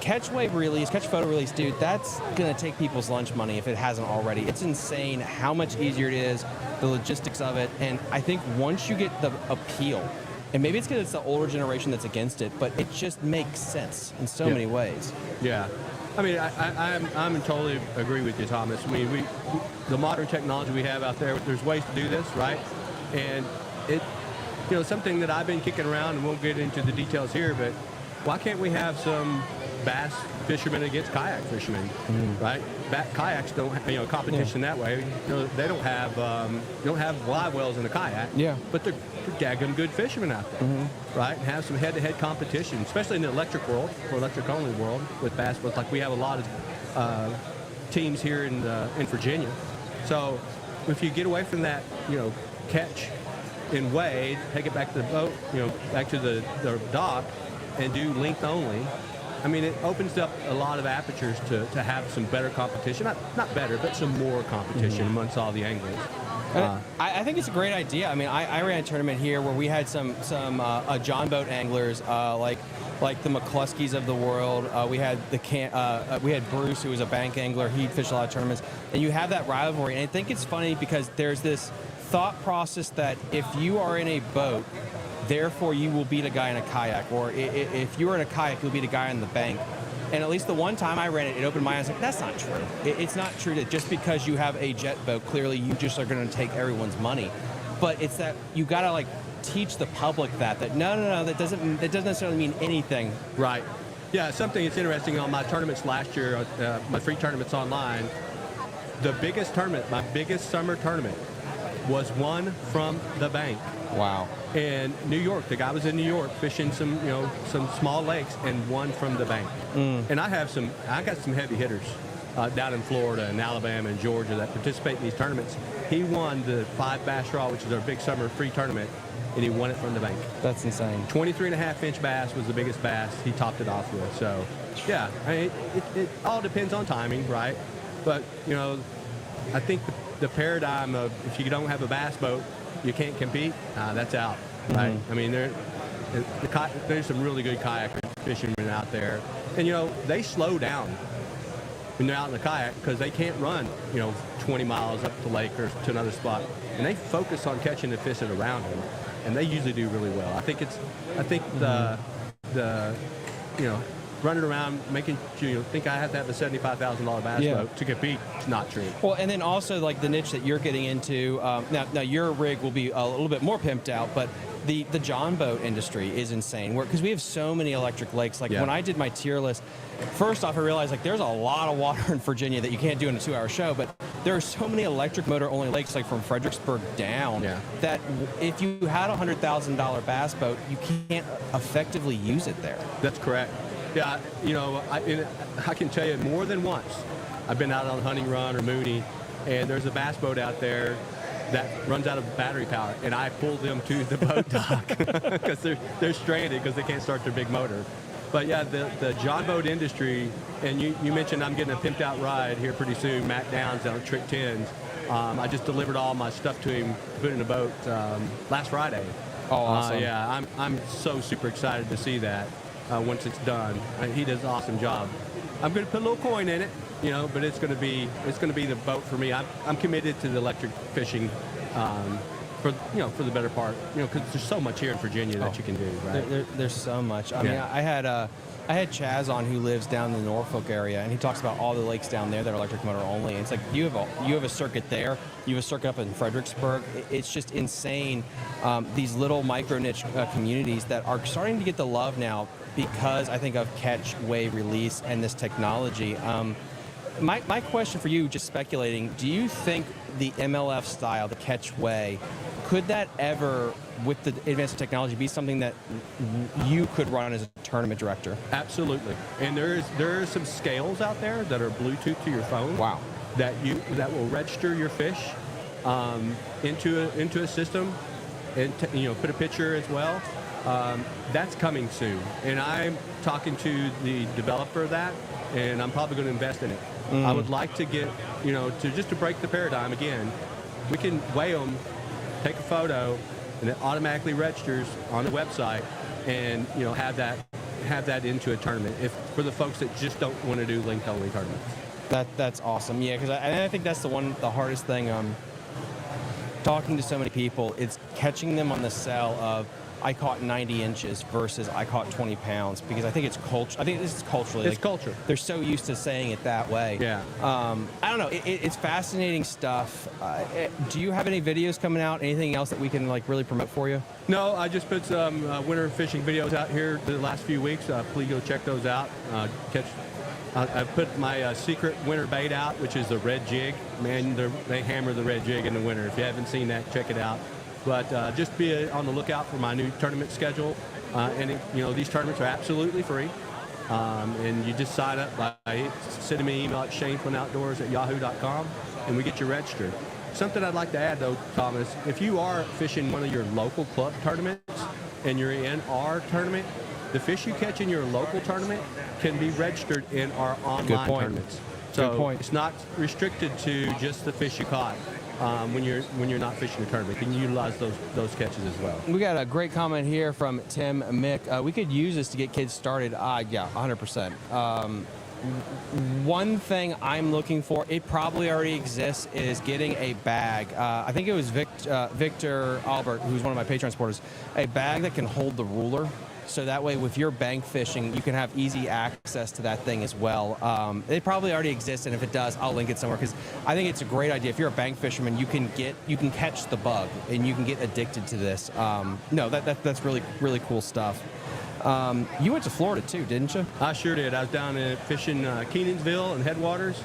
Catch photo release, dude, that's going to take people's lunch money if it hasn't already. It's insane how much easier it is, the logistics of it, and I think once you get the appeal, and maybe it's because it's the older generation that's against it, but it just makes sense in so many ways. Yeah. I mean, I'm totally agree with you, Thomas. I mean, the modern technology we have out there, there's ways to do this, right? And something that I've been kicking around, and we'll get into the details here, but why can't we have some bass fishermen against kayak fishermen, right? Kayaks don't have competition that way. They don't have live wells in the kayak. Yeah. But they're daggum good fishermen out there, right? And have some head-to-head competition, especially in the electric world or electric-only world with bass boats. Like we have a lot of teams here in Virginia. So if you get away from that, catch and wade, take it back to the boat, back to the dock, and do length only. I mean, it opens up a lot of apertures to have some better competition. Not better, but some more competition amongst all the anglers. I think it's a great idea. I mean, I ran a tournament here where we had some John boat anglers, like the McCluskeys of the world. We had we had Bruce, who was a bank angler. He'd fish a lot of tournaments, and you have that rivalry. And I think it's funny because there's this thought process that if you are in a boat, therefore you will beat a guy in a kayak, or if you're in a kayak, you'll beat a guy on the bank. And at least the one time I ran it, it opened my eyes. Like, that's not true. It's not true that just because you have a jet boat, clearly you just are going to take everyone's money. But it's that you got to like teach the public that no, that doesn't necessarily mean anything. Right. Yeah, something that's interesting on my tournaments last year, my free tournaments online, the biggest tournament, my biggest summer tournament, was won from the bank. Wow. In New York, the guy was in New York fishing some small lakes and won from the bank. And I got some heavy hitters down in Florida and Alabama and Georgia that participate in these tournaments. He won the 5 bass draw, which is our big summer free tournament, and he won it from the bank. That's insane. 23.5-inch bass was the biggest bass he topped it off with. So, yeah, I mean, it all depends on timing, right? But, I think the paradigm of if you don't have a bass boat, you can't compete, that's out, right? I mean, there's some really good kayak fishermen out there. And, they slow down when they're out in the kayak because they can't run, 20 miles up the lake or to another spot. And they focus on catching the fish that are around them. And they usually do really well. I think the running around making sure you think I have to have a $75,000 bass boat to compete. It's not true. Well, and then also like the niche that you're getting into. Now your rig will be a little bit more pimped out, but the John boat industry is insane. Because we have so many electric lakes. Like when I did my tier list, first off I realized like there's a lot of water in Virginia that you can't do in a 2-hour show, but there are so many electric motor only lakes like from Fredericksburg down that if you had a $100,000 bass boat, you can't effectively use it there. That's correct. Yeah, I can tell you more than once, I've been out on Hunting Run or Mooney, and there's a bass boat out there that runs out of battery power, and I pull them to the boat dock because they're stranded because they can't start their big motor. But yeah, the John boat industry, and you mentioned I'm getting a pimped out ride here pretty soon, Matt Downs down at Trick 10s. I just delivered all my stuff to him, put it in a boat last Friday. Oh, awesome. Yeah, I'm so super excited to see that. Once it's done, he does an awesome job. I'm going to put a little coin in it, but it's going to be the boat for me. I'm committed to the electric fishing for the better part, because there's so much here in Virginia that you can do. Right? There's so much. I mean, I had Chaz on who lives down in the Norfolk area, and he talks about all the lakes down there that are electric motor only. And it's like you have a circuit there, you have a circuit up in Fredericksburg. It's just insane. These little micro niche communities that are starting to get the love now because I think of catch, weigh, release, and this technology. My question for you, just speculating, do you think the MLF style, the catch, weigh, could that ever, with the advance of technology, be something that you could run as a tournament director? Absolutely. And there are some scales out there that are Bluetooth to your phone. Wow. That will register your fish into a system, and put a picture as well. That's coming soon, and I'm talking to the developer of that, and I'm probably going to invest in it. I would like to get, to break the paradigm again. We can weigh them, take a photo, and it automatically registers on the website, and have that into a tournament. If for the folks that just don't want to do linked only tournaments. That's awesome. Yeah, because I think that's the hardest thing. Talking to so many people, it's catching them on the sell of I caught 90 inches versus I caught 20 pounds, because I think it's culture. I think this is culturally. It's culture. They're so used to saying it that way. Yeah. I don't know. It's fascinating stuff. Do you have any videos coming out? Anything else that we can really promote for you? No, I just put some winter fishing videos out here the last few weeks. Please go check those out. I put my secret winter bait out, which is the red jig. Man, they hammer the red jig in the winter. If you haven't seen that, check it out. But just be on the lookout for my new tournament schedule. These tournaments are absolutely free. And you just sign up by sending me an email at shamefulnoutdoors@yahoo.com, and we get you registered. Something I'd like to add, though, Thomas, if you are fishing one of your local club tournaments and you're in our tournament, the fish you catch in your local tournament can be registered in our online tournaments. So it's not restricted to just the fish you caught. When you're not fishing a tournament, you can utilize those catches as well. We got a great comment here from Tim Mick. We could use this to get kids started. Yeah, 100%. One thing I'm looking for, it probably already exists, is getting a bag. I think it was Victor Albert, who's one of my Patreon supporters, a bag that can hold the ruler. So that way, with your bank fishing, you can have easy access to that thing as well. It probably already exists, and if it does, I'll link it somewhere because I think it's a great idea. If you're a bank fisherman, you can catch the bug, and you can get addicted to this. No, that's really cool stuff. You went to Florida too, didn't you? I sure did. I was down fishing Kenansville and Headwaters,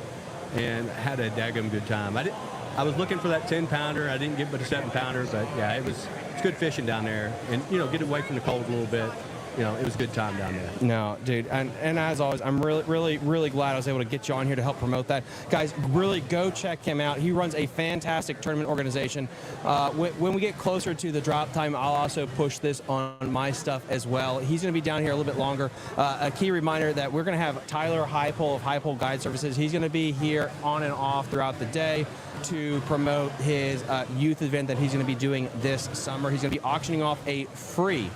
and had a daggum good time. I was looking for that 10-pounder. I didn't get but a 7-pounder, but yeah, it's good fishing down there, and get away from the cold a little bit. It was a good time down there. No, dude, and as always, I'm really glad I was able to get you on here to help promote that. Guys, really go check him out. He runs a fantastic tournament organization. When we get closer to the drop time, I'll also push this on my stuff as well. He's going to be down here a little bit longer. A key reminder that we're going to have Tyler Highpole of Highpole Guide Services. He's going to be here on and off throughout the day to promote his youth event that he's going to be doing this summer. He's going to be auctioning off a free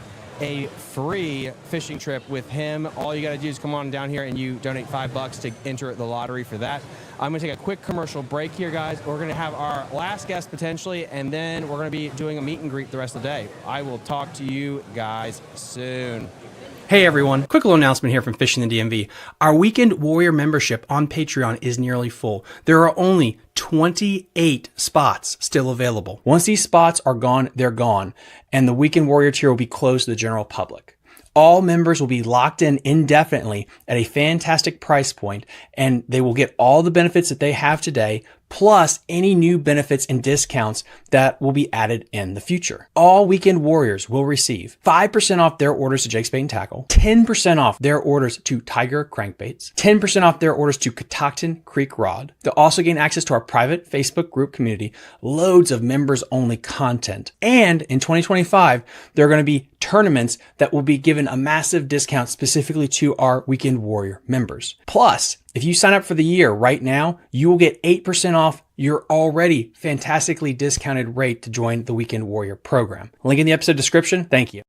fishing trip with him. All you got to do is come on down here and you donate $5 to enter the lottery for that. I'm going to take a quick commercial break here, guys. We're going to have our last guest potentially, and then we're going to be doing a meet and greet the rest of the day. I will talk to you guys soon. Hey everyone, quick little announcement here from Fishing the DMV. Our Weekend Warrior membership on Patreon is nearly full. There are only 28 spots still available. Once these spots are gone, they're gone, and the Weekend Warrior tier will be closed to the general public. All members will be locked in indefinitely at a fantastic price point, and they will get all the benefits that they have today, plus any new benefits and discounts that will be added in the future. All Weekend Warriors will receive 5% off their orders to Jake's Bait and Tackle, 10% off their orders to Tiger Crankbaits, 10% off their orders to Catoctin Creek Rod. They'll also gain access to our private Facebook group community, loads of members-only content. And in 2025, there are going to be tournaments that will be given a massive discount specifically to our Weekend Warrior members. Plus, if you sign up for the year right now, you will get 8% off your already fantastically discounted rate to join the Weekend Warrior program. Link in the episode description. Thank you.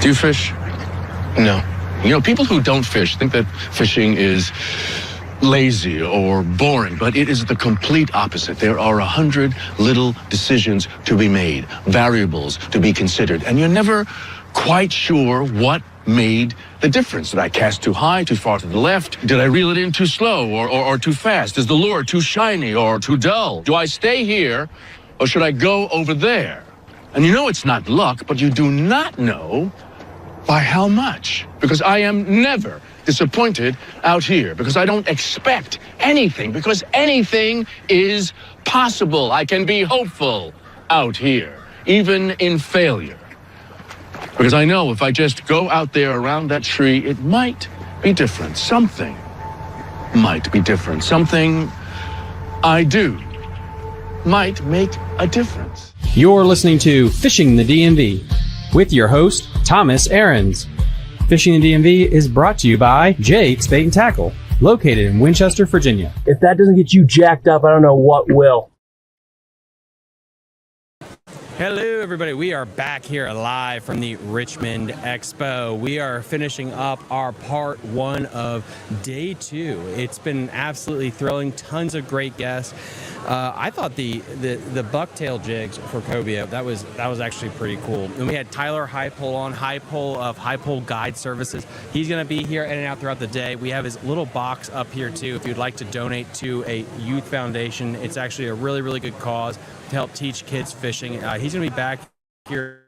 Do you fish? No. You know, people who don't fish think that fishing is lazy or boring, but it is the complete opposite. There are 100 little decisions to be made, variables to be considered, and you're never quite sure what made the difference. Did I cast too high, too far to the left? Did I reel it in too slow or too fast? Is the lure too shiny or too dull? Do I stay here or should I go over there? And you know it's not luck, but you do not know by how much. Because I am never disappointed out here, because I don't expect anything, because anything is possible. I can be hopeful out here, even in failure. Because I know if I just go out there around that tree, it might be different. Something might be different. Something I do might make a difference. You're listening to Fishing the DMV with your host, Thomas Ahrens. Fishing the DMV is brought to you by Jake's Bait and Tackle, located in Winchester, Virginia. If that doesn't get you jacked up, I don't know what will. Hello, everybody. We are back here live from the Richmond Expo. We are finishing up our part one of day two. It's been absolutely thrilling. Tons of great guests. I thought the bucktail jigs for cobia, that was actually pretty cool. And we had Tyler Highpole on, Highpole of Highpole Guide Services. He's going to be here in and out throughout the day. We have his little box up here too if you'd like to donate to a youth foundation. It's actually a really, really good cause to help teach kids fishing. He's going to be back here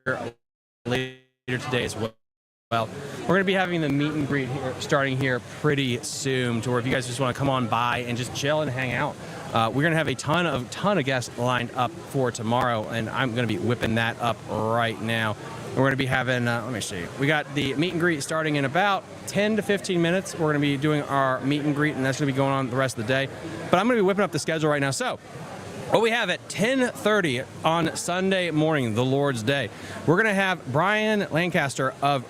later today as well. Well, we're going to be having the meet and greet here, starting here pretty soon, to where if you guys just want to come on by and just chill and hang out. We're going to have a ton of guests lined up for tomorrow, and I'm going to be whipping that up right now. We're going to be having, let me see, we got the meet and greet starting in about 10 to 15 minutes. We're going to be doing our meet and greet, and that's going to be going on the rest of the day. But I'm going to be whipping up the schedule right now. So, what we have at 10:30 on Sunday morning, the Lord's Day, we're going to have Brian Lancaster of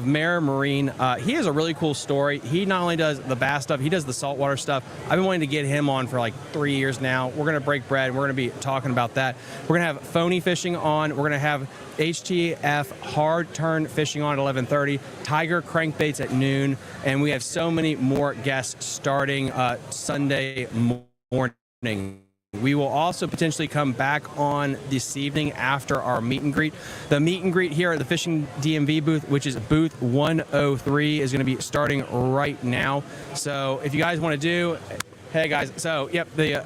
Mare Marine. He has a really cool story. He not only does the bass stuff, he does the saltwater stuff. I've been wanting to get him on for like 3 years now. We're going to break bread, and we're going to be talking about that. We're going to have phony fishing on. We're going to have HTF hard turn fishing on at 11:30, Tiger crankbaits at noon, and we have so many more guests starting Sunday morning. We will also potentially come back on this evening after our meet and greet. The meet and greet here at the Fishing DMV booth, which is booth 103, is going to be starting right now. So if you guys want to do, hey guys, so yep, the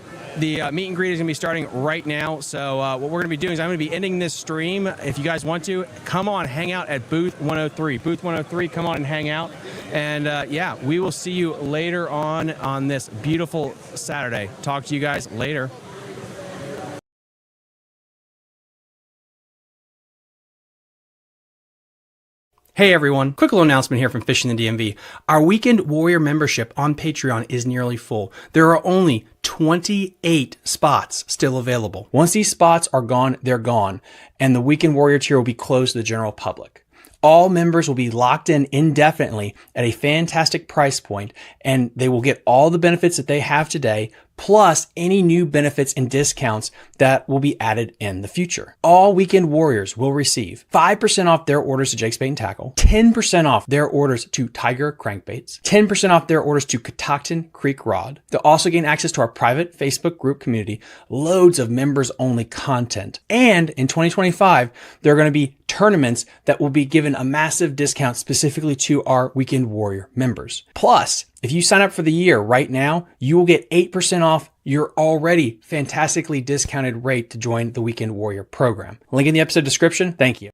meet and greet is going to be starting right now. So what we're going to be doing is I'm going to be ending this stream. If you guys want to, come on, hang out at booth 103. Booth 103, come on and hang out. And yeah, we will see you later on this beautiful Saturday. Talk to you guys later. Hey everyone, quick little announcement here from Fishing the DMV. Our Weekend Warrior membership on Patreon is nearly full. There are only 28 spots still available. Once these spots are gone, they're gone, and the Weekend Warrior tier will be closed to the general public. All members will be locked in indefinitely at a fantastic price point, and they will get all the benefits that they have today, plus any new benefits and discounts that will be added in the future. All Weekend Warriors will receive 5% off their orders to Jake's Bait and Tackle, 10% off their orders to Tiger Crankbaits, 10% off their orders to Catoctin Creek Rod. They'll also gain access to our private Facebook group community, loads of members-only content. And in 2025, there are going to be tournaments that will be given a massive discount specifically to our Weekend Warrior members. Plus, if you sign up for the year right now, you will get 8% off your already fantastically discounted rate to join the Weekend Warrior program. Link in the episode description. Thank you.